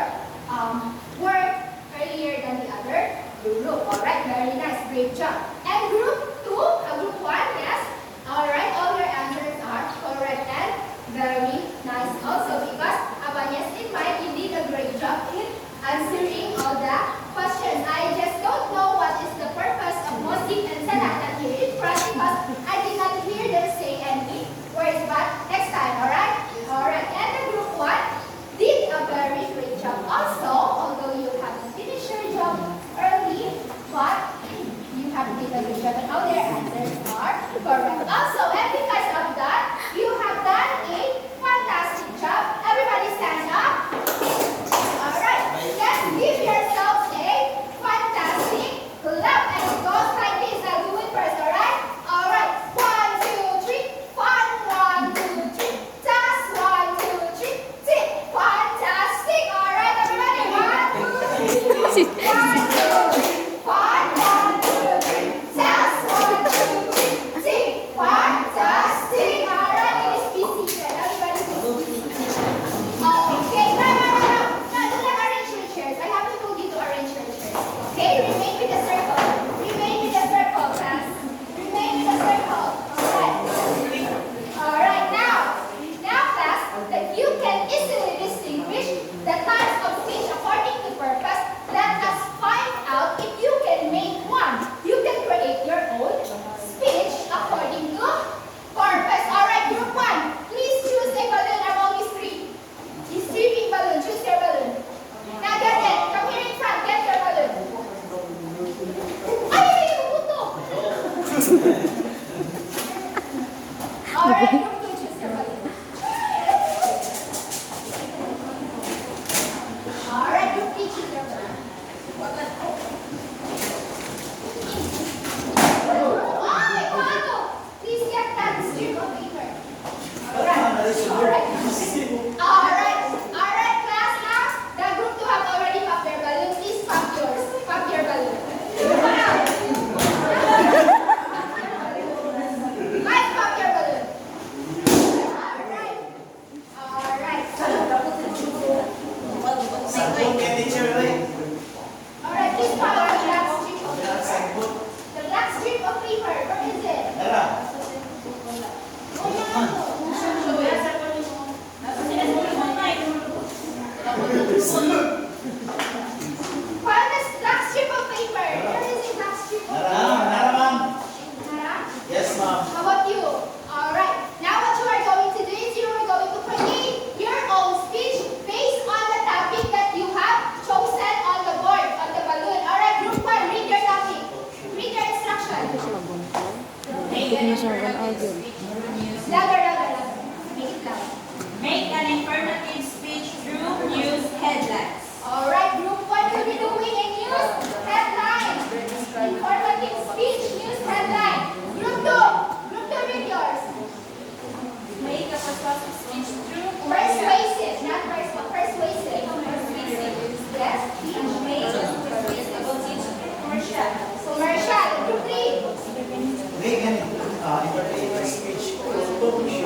Speaker 1: work earlier than the other group. All right, very nice, great job. And group 2, group 1, yes. All right, all your answers are correct and very nice also because Abanes in mind, you did a great job in answering all the questions. I just don't know what is the purpose of Mosik and Salatan here in front because I did not hear them say any words, but next time, alright? Alright, and the group 1 did a very great job also, although you haven't finished your job early, but you have did a good job and all their answers are correct. Also, and because of that, you have done a fantastic job. Everybody stand up. Alright, let's give yourselves a fantastic clap and it goes like this. I'll do it first, alright? Alright, 1, 2, 3, fun, 1, 2, 3, just 1, 2, 3, tip, fantastic. Alright, everybody, 1, 2, 3, 1, 2, 3, fun, 1, 2, 3, just 1, 2, 3, tip, fantastic. Alright, it is busy then. Everybody is busy. Okay, no, do not arrange your chairs. I haven't told you to arrange your chairs. Okay, remain with the circle. Remain with the circle, class. Remain with the circle. Alright, now class, that you can easily distinguish the types of speech according to purpose, let us find out if you can make one. You can create your own speech according to purpose. Alright, group 1, please choose a balloon among these 3. These 3 big balloons, choose your balloon. Now get it. Come here in front, get your balloon. Ay, puto. Alright, group 2, choose your balloon. Alright, group 3, choose your balloon. Ay, paano? Please get that strip of paper. Alright, class, now, the group 2 have already popped their balloon. Please pop yours. Pop your balloon. Guys, pop your balloon. Alright. Alright, please pop our black strip of paper. The black strip of paper, where is it? Oh, Find this black strip of paper. Where is the black strip of paper? Nara?
Speaker 4: Yes, ma'am.
Speaker 1: How about you? Alright. Now what you are going to do is you are going to create your own speech based on the topic that you have chosen on the board, on the balloon. Alright, group 1, read your topic. Read your instruction. Louder. Make it loud.
Speaker 3: Make an informative speech through news headlines.
Speaker 1: Alright, group 1 will be doing a news headline. Informative speech, news headline. Group 2, read yours.
Speaker 3: Make a persuasive speech through
Speaker 1: Persuasive, not persuasive. Yes, speech.
Speaker 3: Make a persuasive speech commercial.
Speaker 1: Commercial. Group 3.
Speaker 4: Make an informative speech through talk show.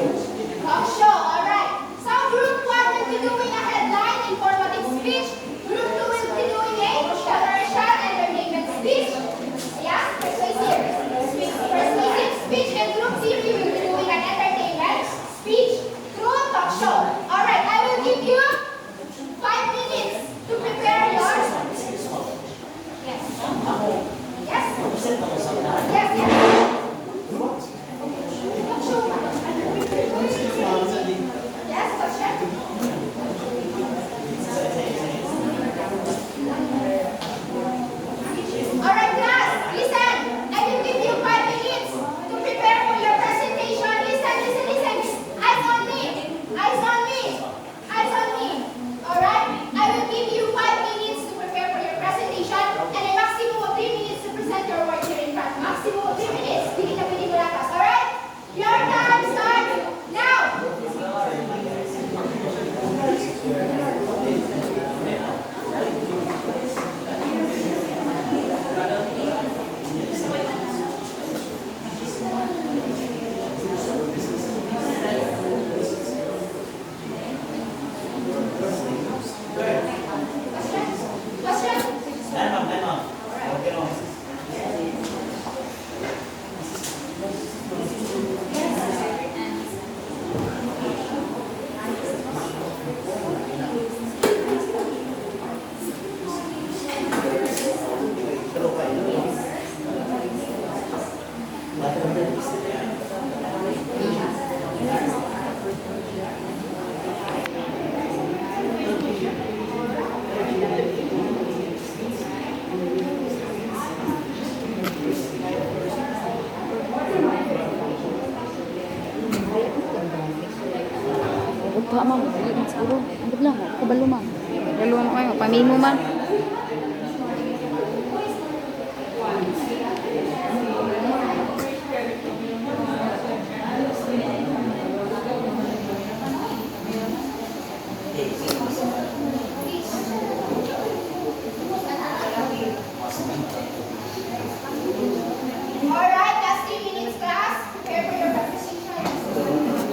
Speaker 5: Ugpa man, siguro. Ang lang, kabalo man. Kabalo man kayo, pamimo man.
Speaker 1: Alright, last 3 minutes class. Prepare for your presentation.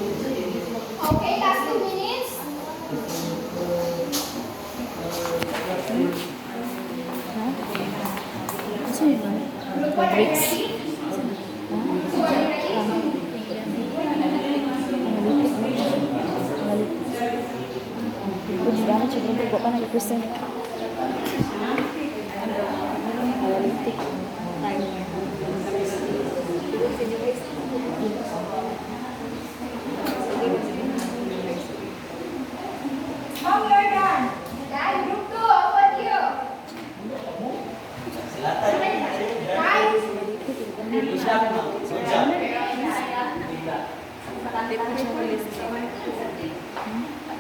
Speaker 1: Okay, last 2 minutes.
Speaker 5: Kasi yun.
Speaker 1: Group 1, are you
Speaker 5: Breaks.
Speaker 1: ready? 2, are you ready?
Speaker 5: Kung gano'n siya, hindi ko pa nag-present. Analytic.
Speaker 1: Mom, you're done. Dad, group 2, how about you? Guys,
Speaker 2: Good job, ma'am. Good job.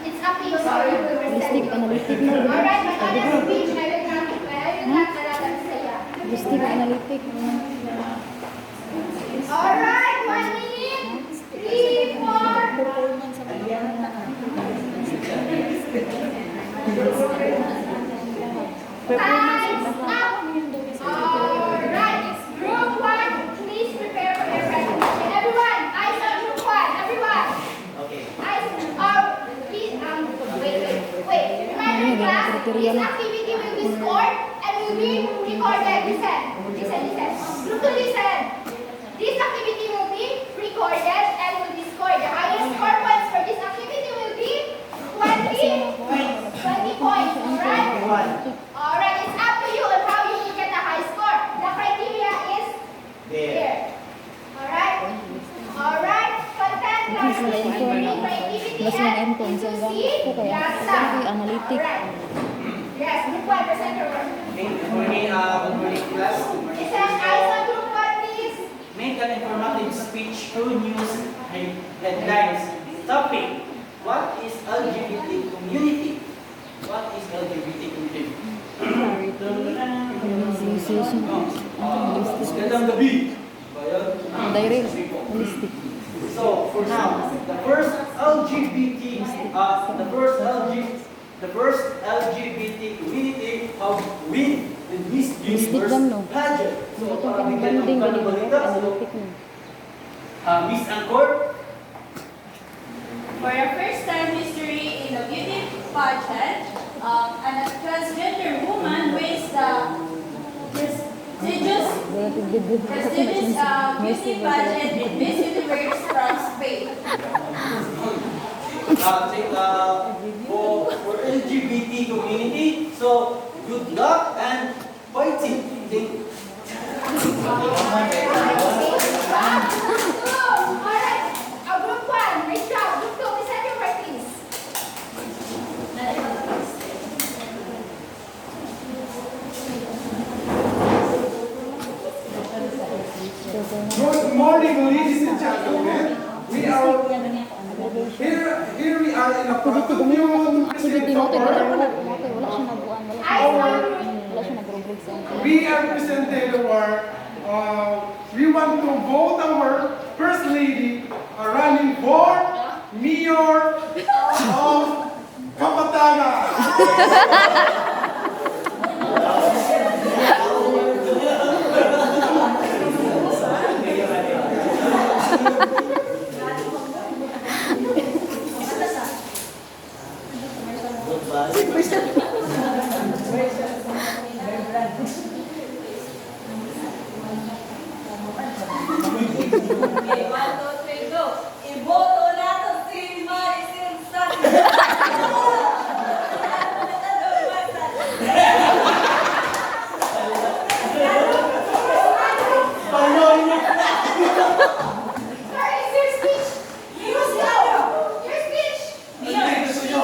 Speaker 1: it's up to you. Sorry, you will
Speaker 5: Holistic,
Speaker 1: present.
Speaker 5: analytic mo.
Speaker 1: Alright, my other speech, I will not allow them to say that.
Speaker 5: Holistic, analytic.
Speaker 1: Alright, 1 minute. 3, 4.
Speaker 5: Performance sa mga
Speaker 1: Time's up. Alright, it's group 1. Please prepare for your presentation. Everyone, eyes on group 1. Everyone.
Speaker 2: Okay.
Speaker 1: Eyes, please, wait. Remember class, this activity will be scored and will be recorded. Listen. Group 2, listen. This activity will be recorded and will be scored. The highest score points for this activity will be 20 points. Alright, it's up to you on how you will get a high score. The criteria is here. Alright? Content class reading, creativity,
Speaker 5: Mas
Speaker 1: and
Speaker 5: yung M-Con sa
Speaker 1: literacy,
Speaker 5: ko kaya
Speaker 1: yasa.
Speaker 5: analytic.
Speaker 1: Alright. Yes, group 1, present your work.
Speaker 2: Good morning, class.
Speaker 1: Listen, eyes on group 1, please.
Speaker 2: Make an informative speech through news headlines. Topic: what is LGBT community? What is LGBT community?
Speaker 5: Association.
Speaker 2: Magandang gabi. Bayan.
Speaker 5: Direct. Holistic.
Speaker 2: So for now, the first LGBT community have win the Miss Universe
Speaker 5: lang, no?
Speaker 2: pageant. So
Speaker 5: Ito
Speaker 2: para
Speaker 5: kang
Speaker 2: bigyan ng
Speaker 5: banding
Speaker 2: mga
Speaker 5: ganyan.
Speaker 2: balita, so,
Speaker 5: Analytic mo.
Speaker 2: Miss Angkor,
Speaker 3: For the first time history in the beauty pageant, a transgender woman wins the prestigious beauty pageant in Miss Universe from Spain.
Speaker 2: for LGBT community. So good luck and fighting. Thank you.
Speaker 1: Alright, group 1, great job. Group 2, present your work, please.
Speaker 7: Good morning, ladies and gentlemen. We are in a
Speaker 5: Activity
Speaker 7: program,
Speaker 5: dami
Speaker 7: you
Speaker 5: na
Speaker 7: want
Speaker 5: itong
Speaker 7: to
Speaker 5: activity
Speaker 7: present
Speaker 5: mo. Kaya
Speaker 7: our
Speaker 5: wala siya nabuan. Wala siya nag-rubric sa
Speaker 7: we are presenting our, we want to vote our First Lady running for Mayor of Kapatagan.
Speaker 3: Okay, 1, 2, 3, go. Iboto natin si Maricel
Speaker 1: Sorry, it's your speech. Your speech. Mayor, your speech.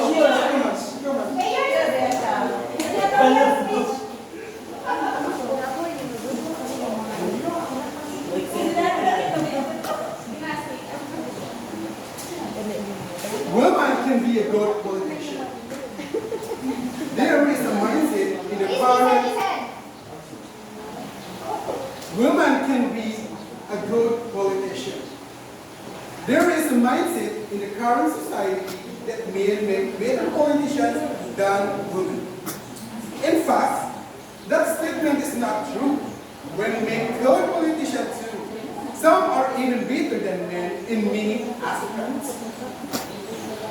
Speaker 7: Women can be a good politician. There is a mindset in the
Speaker 1: Please
Speaker 7: current.
Speaker 1: listen.
Speaker 7: Women can be a good politician. There is a mindset in the current society that men make better politicians than women. In fact, that statement is not true. Women make good politicians too. Some are even better than men in many aspects.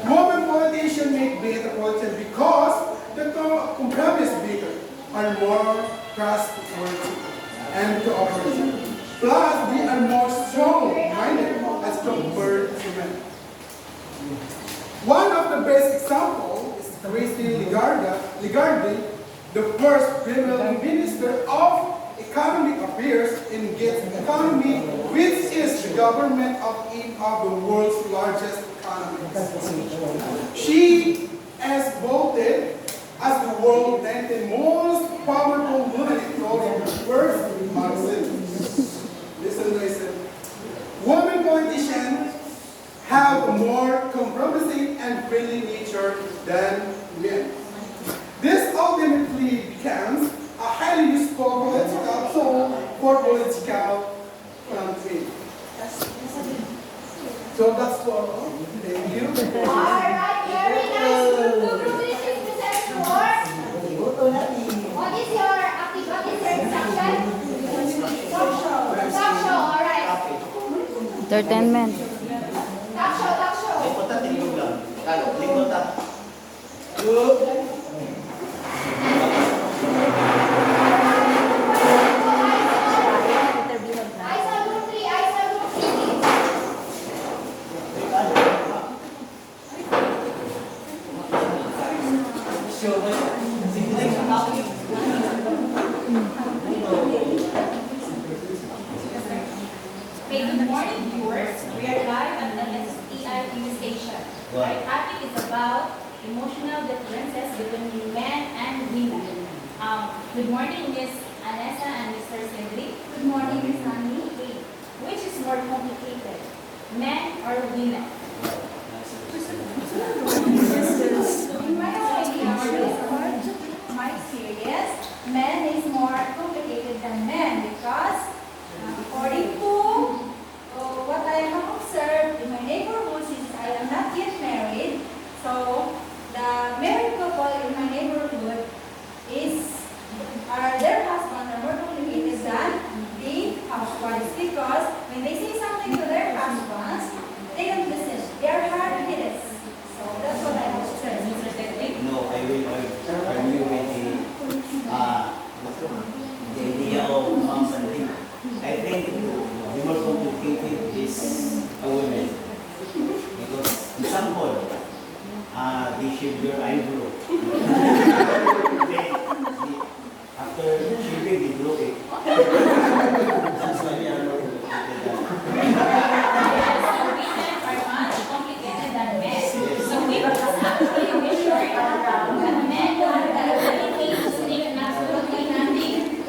Speaker 7: Women politicians make better politicians because the compromise better are more trustworthy and cooperative. Plus, they are more strong-minded as compared to men. One of the best examples is Christine Lagarde, the first female minister of Economic Affairs in Gates economy, which is the government of eight of the world's largest economies. She is voted as the world's 19th most powerful woman according to first magazine. Listen. Women politicians have a more compromising and friendly nature than men. This ultimately becomes a highly useful political tool for political campaign. So that's all. Thank you.
Speaker 1: Alright, very nice. Group this is present for. What is your section? Talk show, alright.
Speaker 5: entertainment.
Speaker 1: Talk show.
Speaker 4: Likod at tingog lang. Kalo, likod at.
Speaker 1: Eyes on group 3, eyes on group 3, please.
Speaker 3: Okay, good morning, viewers. We are live at the STI TV station. Our topic is about emotional differences between men and women. Good morning, Miss Anessa and Mr. Cedric. Good morning, Miss Honey. Which is more complicated, men or women? In my experience, men is more complicated than men because according to what I have observed in my neighborhood, since I am not yet married, so the married couple in my neighborhood are their husbands are more complicated than the housewives because when they say something to their husbands, they don't listen. They are hard-headed. So that's what I have observed, Mr. Cedric.
Speaker 4: No, I will argue with the idea of moms and dad. I think the more complicated is a woman. Because example, they shave their eyebrow. After shaving, they blow it. That's why they are more complicated.
Speaker 3: Women are much complicated than men. So we must actually be sure that men have the ability to speak absolutely nothing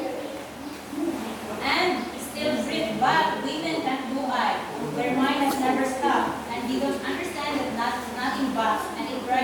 Speaker 3: and still breathe back. Women can't do I. Their mind has never stopped and they don't understand that nothing backs and it drives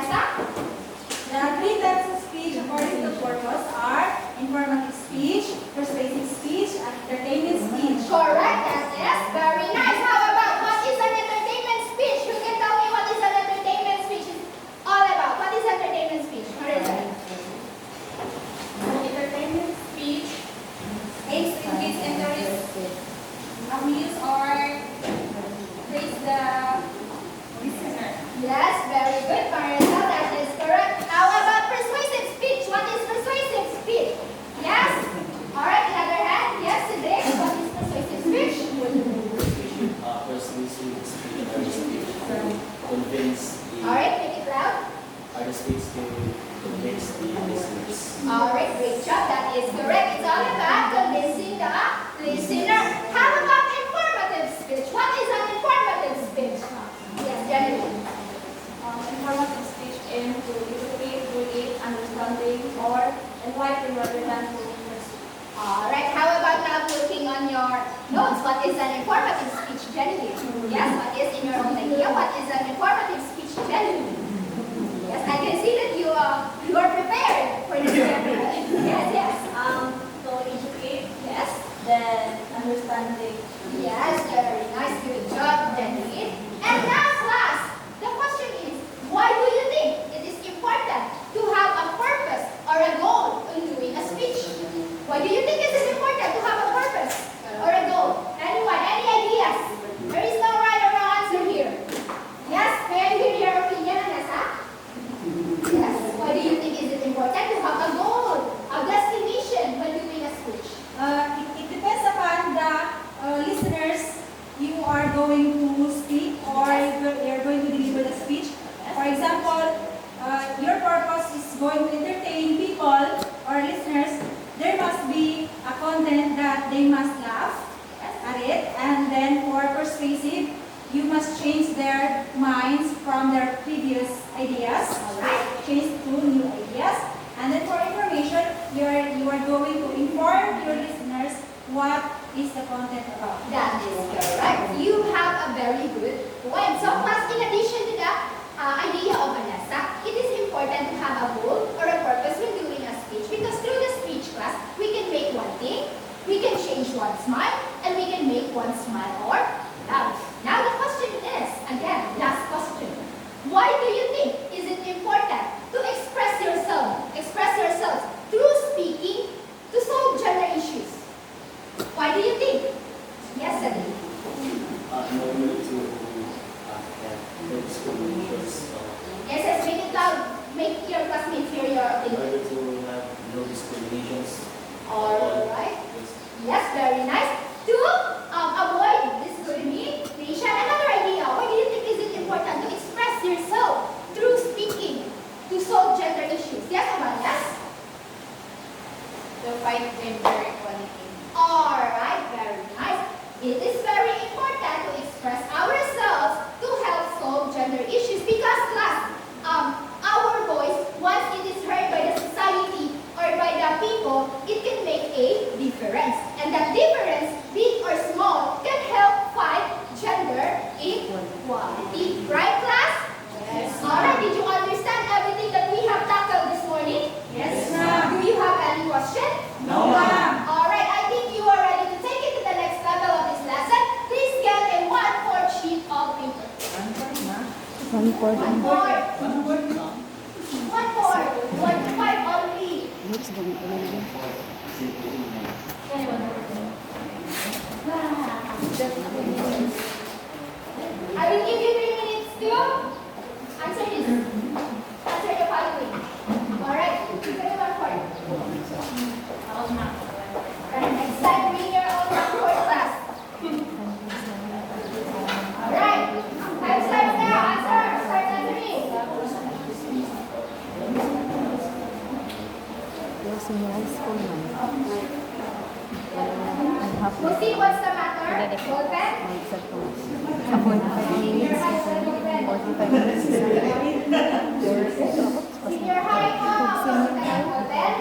Speaker 1: Vanessa?
Speaker 6: The three types of speech according to the purpose are informative speech, persuasive speech, and entertainment speech.
Speaker 1: Correct, that is very nice. How about what is an entertainment speech? Who can tell me what is an entertainment speech is all about? What is entertainment speech? What is it?
Speaker 3: Entertainment speech aims to engage interest, amuse, or praise the listener.
Speaker 1: Yes, very good, Marissa. That is correct. How about persuasive speech? What is persuasive speech? Yes? Alright, another hand. Yes, today. What is persuasive speech?
Speaker 4: Persuasive speech are the speech to convince the
Speaker 1: Alright, make it loud.
Speaker 4: are the speech to convince the listeners.
Speaker 1: Alright, great job. That is correct. It's all about convincing the listener. How about informative speech? What is an informative speech? Yes, Jenny.
Speaker 3: Informative speech aims to educate, create, understanding, or enlighten rather than to persuade.
Speaker 1: Alright, how about now looking on your notes? What is an informative speech, Jenny? Yes, what is in your own idea? What is an informative speech, Jenny? Yes, I can see that you are prepared for this. Yes.
Speaker 3: To educate,
Speaker 1: Yes.
Speaker 3: then understanding.
Speaker 1: Yes, very nice. Good job, Jenny. And now, class, the question is, why do you think it is important to have a purpose or a goal in doing a speech? Why do you think it is important to have a purpose or a goal? Anyone? Any ideas? There is no right or wrong answer here. Yes? May I hear your opinion, Anessa? Yes. Why do you think is it important to have a goal, a destination when doing a speech?
Speaker 6: It depends upon the listeners you are going to speak or you're going to deliver the speech. For example, your purpose is going to entertain people or listeners. There must be a content that they must laugh at it, and then for persuasive, you must change their minds from their previous ideas, change to new ideas, and then for information, you are going to inform your listeners what is the content about.
Speaker 1: That is correct. You have a very good point. So, class, in addition to the idea of Vanessa, it is important to have a goal or a purpose when doing a speech, because through the speech class, we can make one thing, we can change one's mind, and we can make one smile or laugh. Now the question is, again, last question. Why do you think is it important to express yourselves through speaking to solve gender issues? Why do you think? Yes, Sadi.
Speaker 4: In order to have no discriminations,
Speaker 1: Yes, make it loud. Make your classmates hear your
Speaker 4: in
Speaker 1: opinion.
Speaker 4: order to have no discriminations.
Speaker 1: Alright. Yes, very nice. To avoid discrimination, another idea. Why do you think is it important to express yourself through speaking to solve gender issues? Yes, Amanda?
Speaker 3: To fight gender equality.
Speaker 1: Alright, very nice. It is very important to express ourselves to help solve gender issues because, class, our voice, once it is heard by the society or by the people, it can make a difference. And that difference, big or small, can help fight gender equality. Right, class? Yes. Alright, did you understand everything that we have tackled this morning?
Speaker 6: Yes, ma'am.
Speaker 1: Do you have any question?
Speaker 6: No, ma'am.
Speaker 1: Alright, I think you are ready to take it to the next level of this lesson. Please get a 1/4 sheet of paper.
Speaker 5: 1/4.
Speaker 1: 1/4. 1/4. 1/5 only.
Speaker 5: Looks good.
Speaker 1: I will give you 3 minutes to answer this. Answer the following. Alright, give me 1/4. Right, next time bring your own 1/4 class. Alright, time starts now. Answer. Start answering.
Speaker 5: Yung senior high school man.
Speaker 1: Lucy, what's the matter? Ball pen?
Speaker 5: Sa 45 minutes. 45 minutes.
Speaker 1: Senior high po. Ball pen?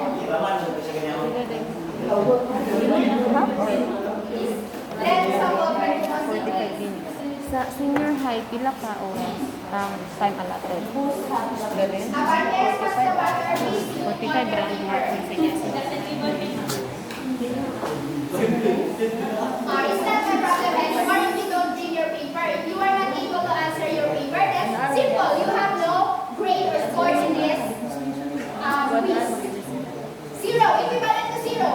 Speaker 1: Then sa ball pen po,
Speaker 5: 45 minutes. Sa senior high, pila ka oras? Time allotted.
Speaker 1: Abantes, what's the water please?
Speaker 5: 45 lang mga messages.
Speaker 1: It's not my problem anymore if you don't bring your paper. If you are not able to answer your paper, that's simple. You have no grade or scores in this quiz. Zero, equivalent to zero.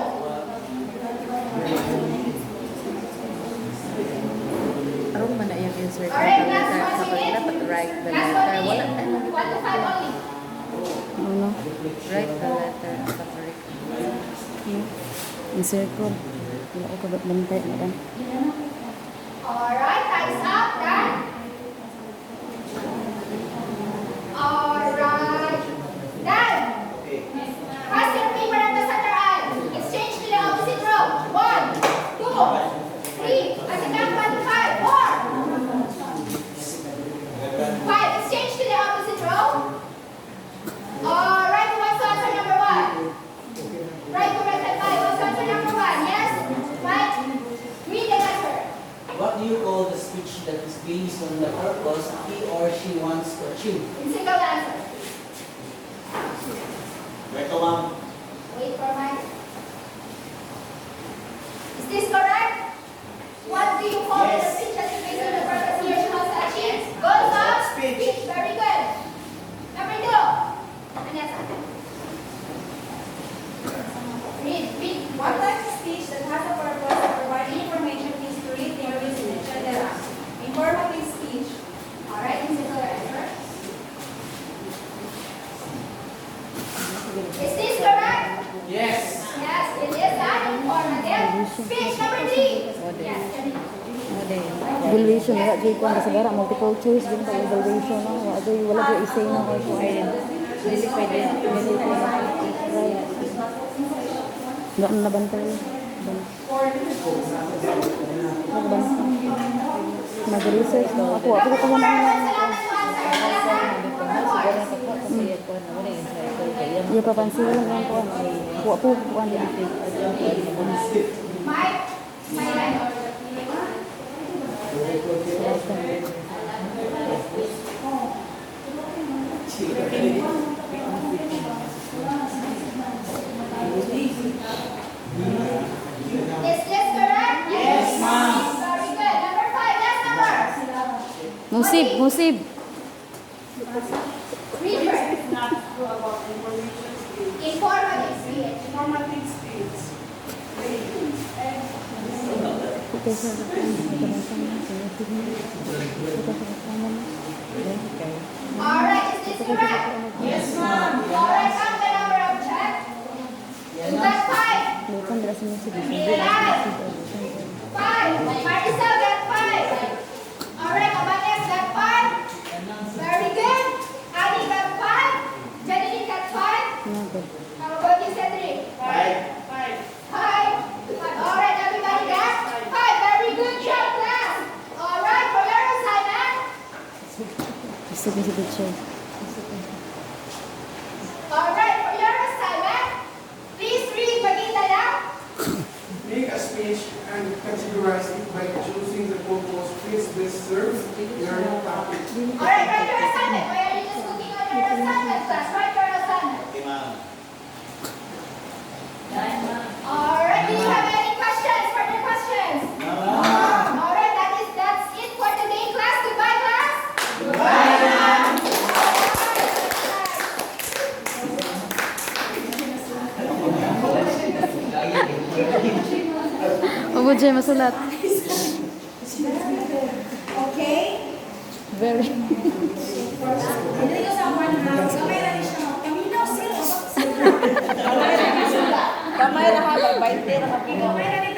Speaker 5: Arong man na yung insert.
Speaker 1: Alright, last 1 minute.
Speaker 5: Dapat write the
Speaker 1: Last
Speaker 5: letter.
Speaker 1: 1
Speaker 5: Wala
Speaker 1: minute. 1 to 5 only.
Speaker 5: Ano? Write the letter. Dapat correct. Insert ko. Wala ko kabat bantay na lang.
Speaker 1: Alright, time's up. Done. Alright. Done. Pass your paper at the center aisle. Exchange to the opposite row. 1, 2, 3. As a count 1 to 5. 4. 5. Exchange to the opposite row. Alright, who wants to answer number 1? Right to right and 5. Who wants to answer number 1? Yes? Right? Read the letter.
Speaker 2: What do you call the speech that is based on the purpose he or she wants to achieve?
Speaker 1: In single answer.
Speaker 4: Ito, ma'am.
Speaker 1: Wait for mine. Is this correct? What do you call the speech that is based on the purpose he or she wants to achieve? Goals of speech. Very good. Number 2. Vanessa. Read.
Speaker 6: What type of speech that has a purpose of providing information, history, theories, etc. Informative speech.
Speaker 1: Alright, in single answer. Is this correct?
Speaker 2: Yes.
Speaker 1: Yes, it is an informative speech. Number 3. Yes, Janine.
Speaker 5: Evaluation wala jud ko ang kasagara multiple choice din pa evaluation no wala jud wala jud isay na ko dili pwede Nggak nabantay. Mag-research daw ako. Ako ko na Iya papansin lang ang kuan. Ako kuan din.
Speaker 1: Mike. Is this correct? Yes, ma'am. Very good. Number 5, last number.
Speaker 5: Musib.
Speaker 1: Read first.
Speaker 8: It's not true about information speech.
Speaker 1: Informative speech.
Speaker 8: Informative speech.
Speaker 1: Alright, is this correct? Yes, ma'am. Alright, count the number of check. You got 5.
Speaker 5: Bukan berasa musib.
Speaker 1: 5. Maricel got 5. Alright, Abanes got 5. Very good. Annie got 5. Janine got 5. How about you, Cedric? 5. Alright, everybody got 5. Very good job, class. Alright, for your assignment.
Speaker 5: Musib siya.
Speaker 1: Alright, for your assignment, please read Magita lang.
Speaker 7: Make a speech and categorize it by choosing the purpose which best serves your topic.
Speaker 1: Alright, write your assignment. Why are you just looking on your assignment, class? Write your assignment.
Speaker 4: Okay, ma'am.
Speaker 1: Alright, do you have any questions? Further questions? Alright, that's it for today, class. Goodbye, class.
Speaker 5: Ubod siya masulat.
Speaker 6: Okay?
Speaker 5: Very.
Speaker 6: Dito sa one house, kamay na rin siya. Kaminaw sila.
Speaker 3: Kamay na ha, 20 na
Speaker 6: Kamay na rin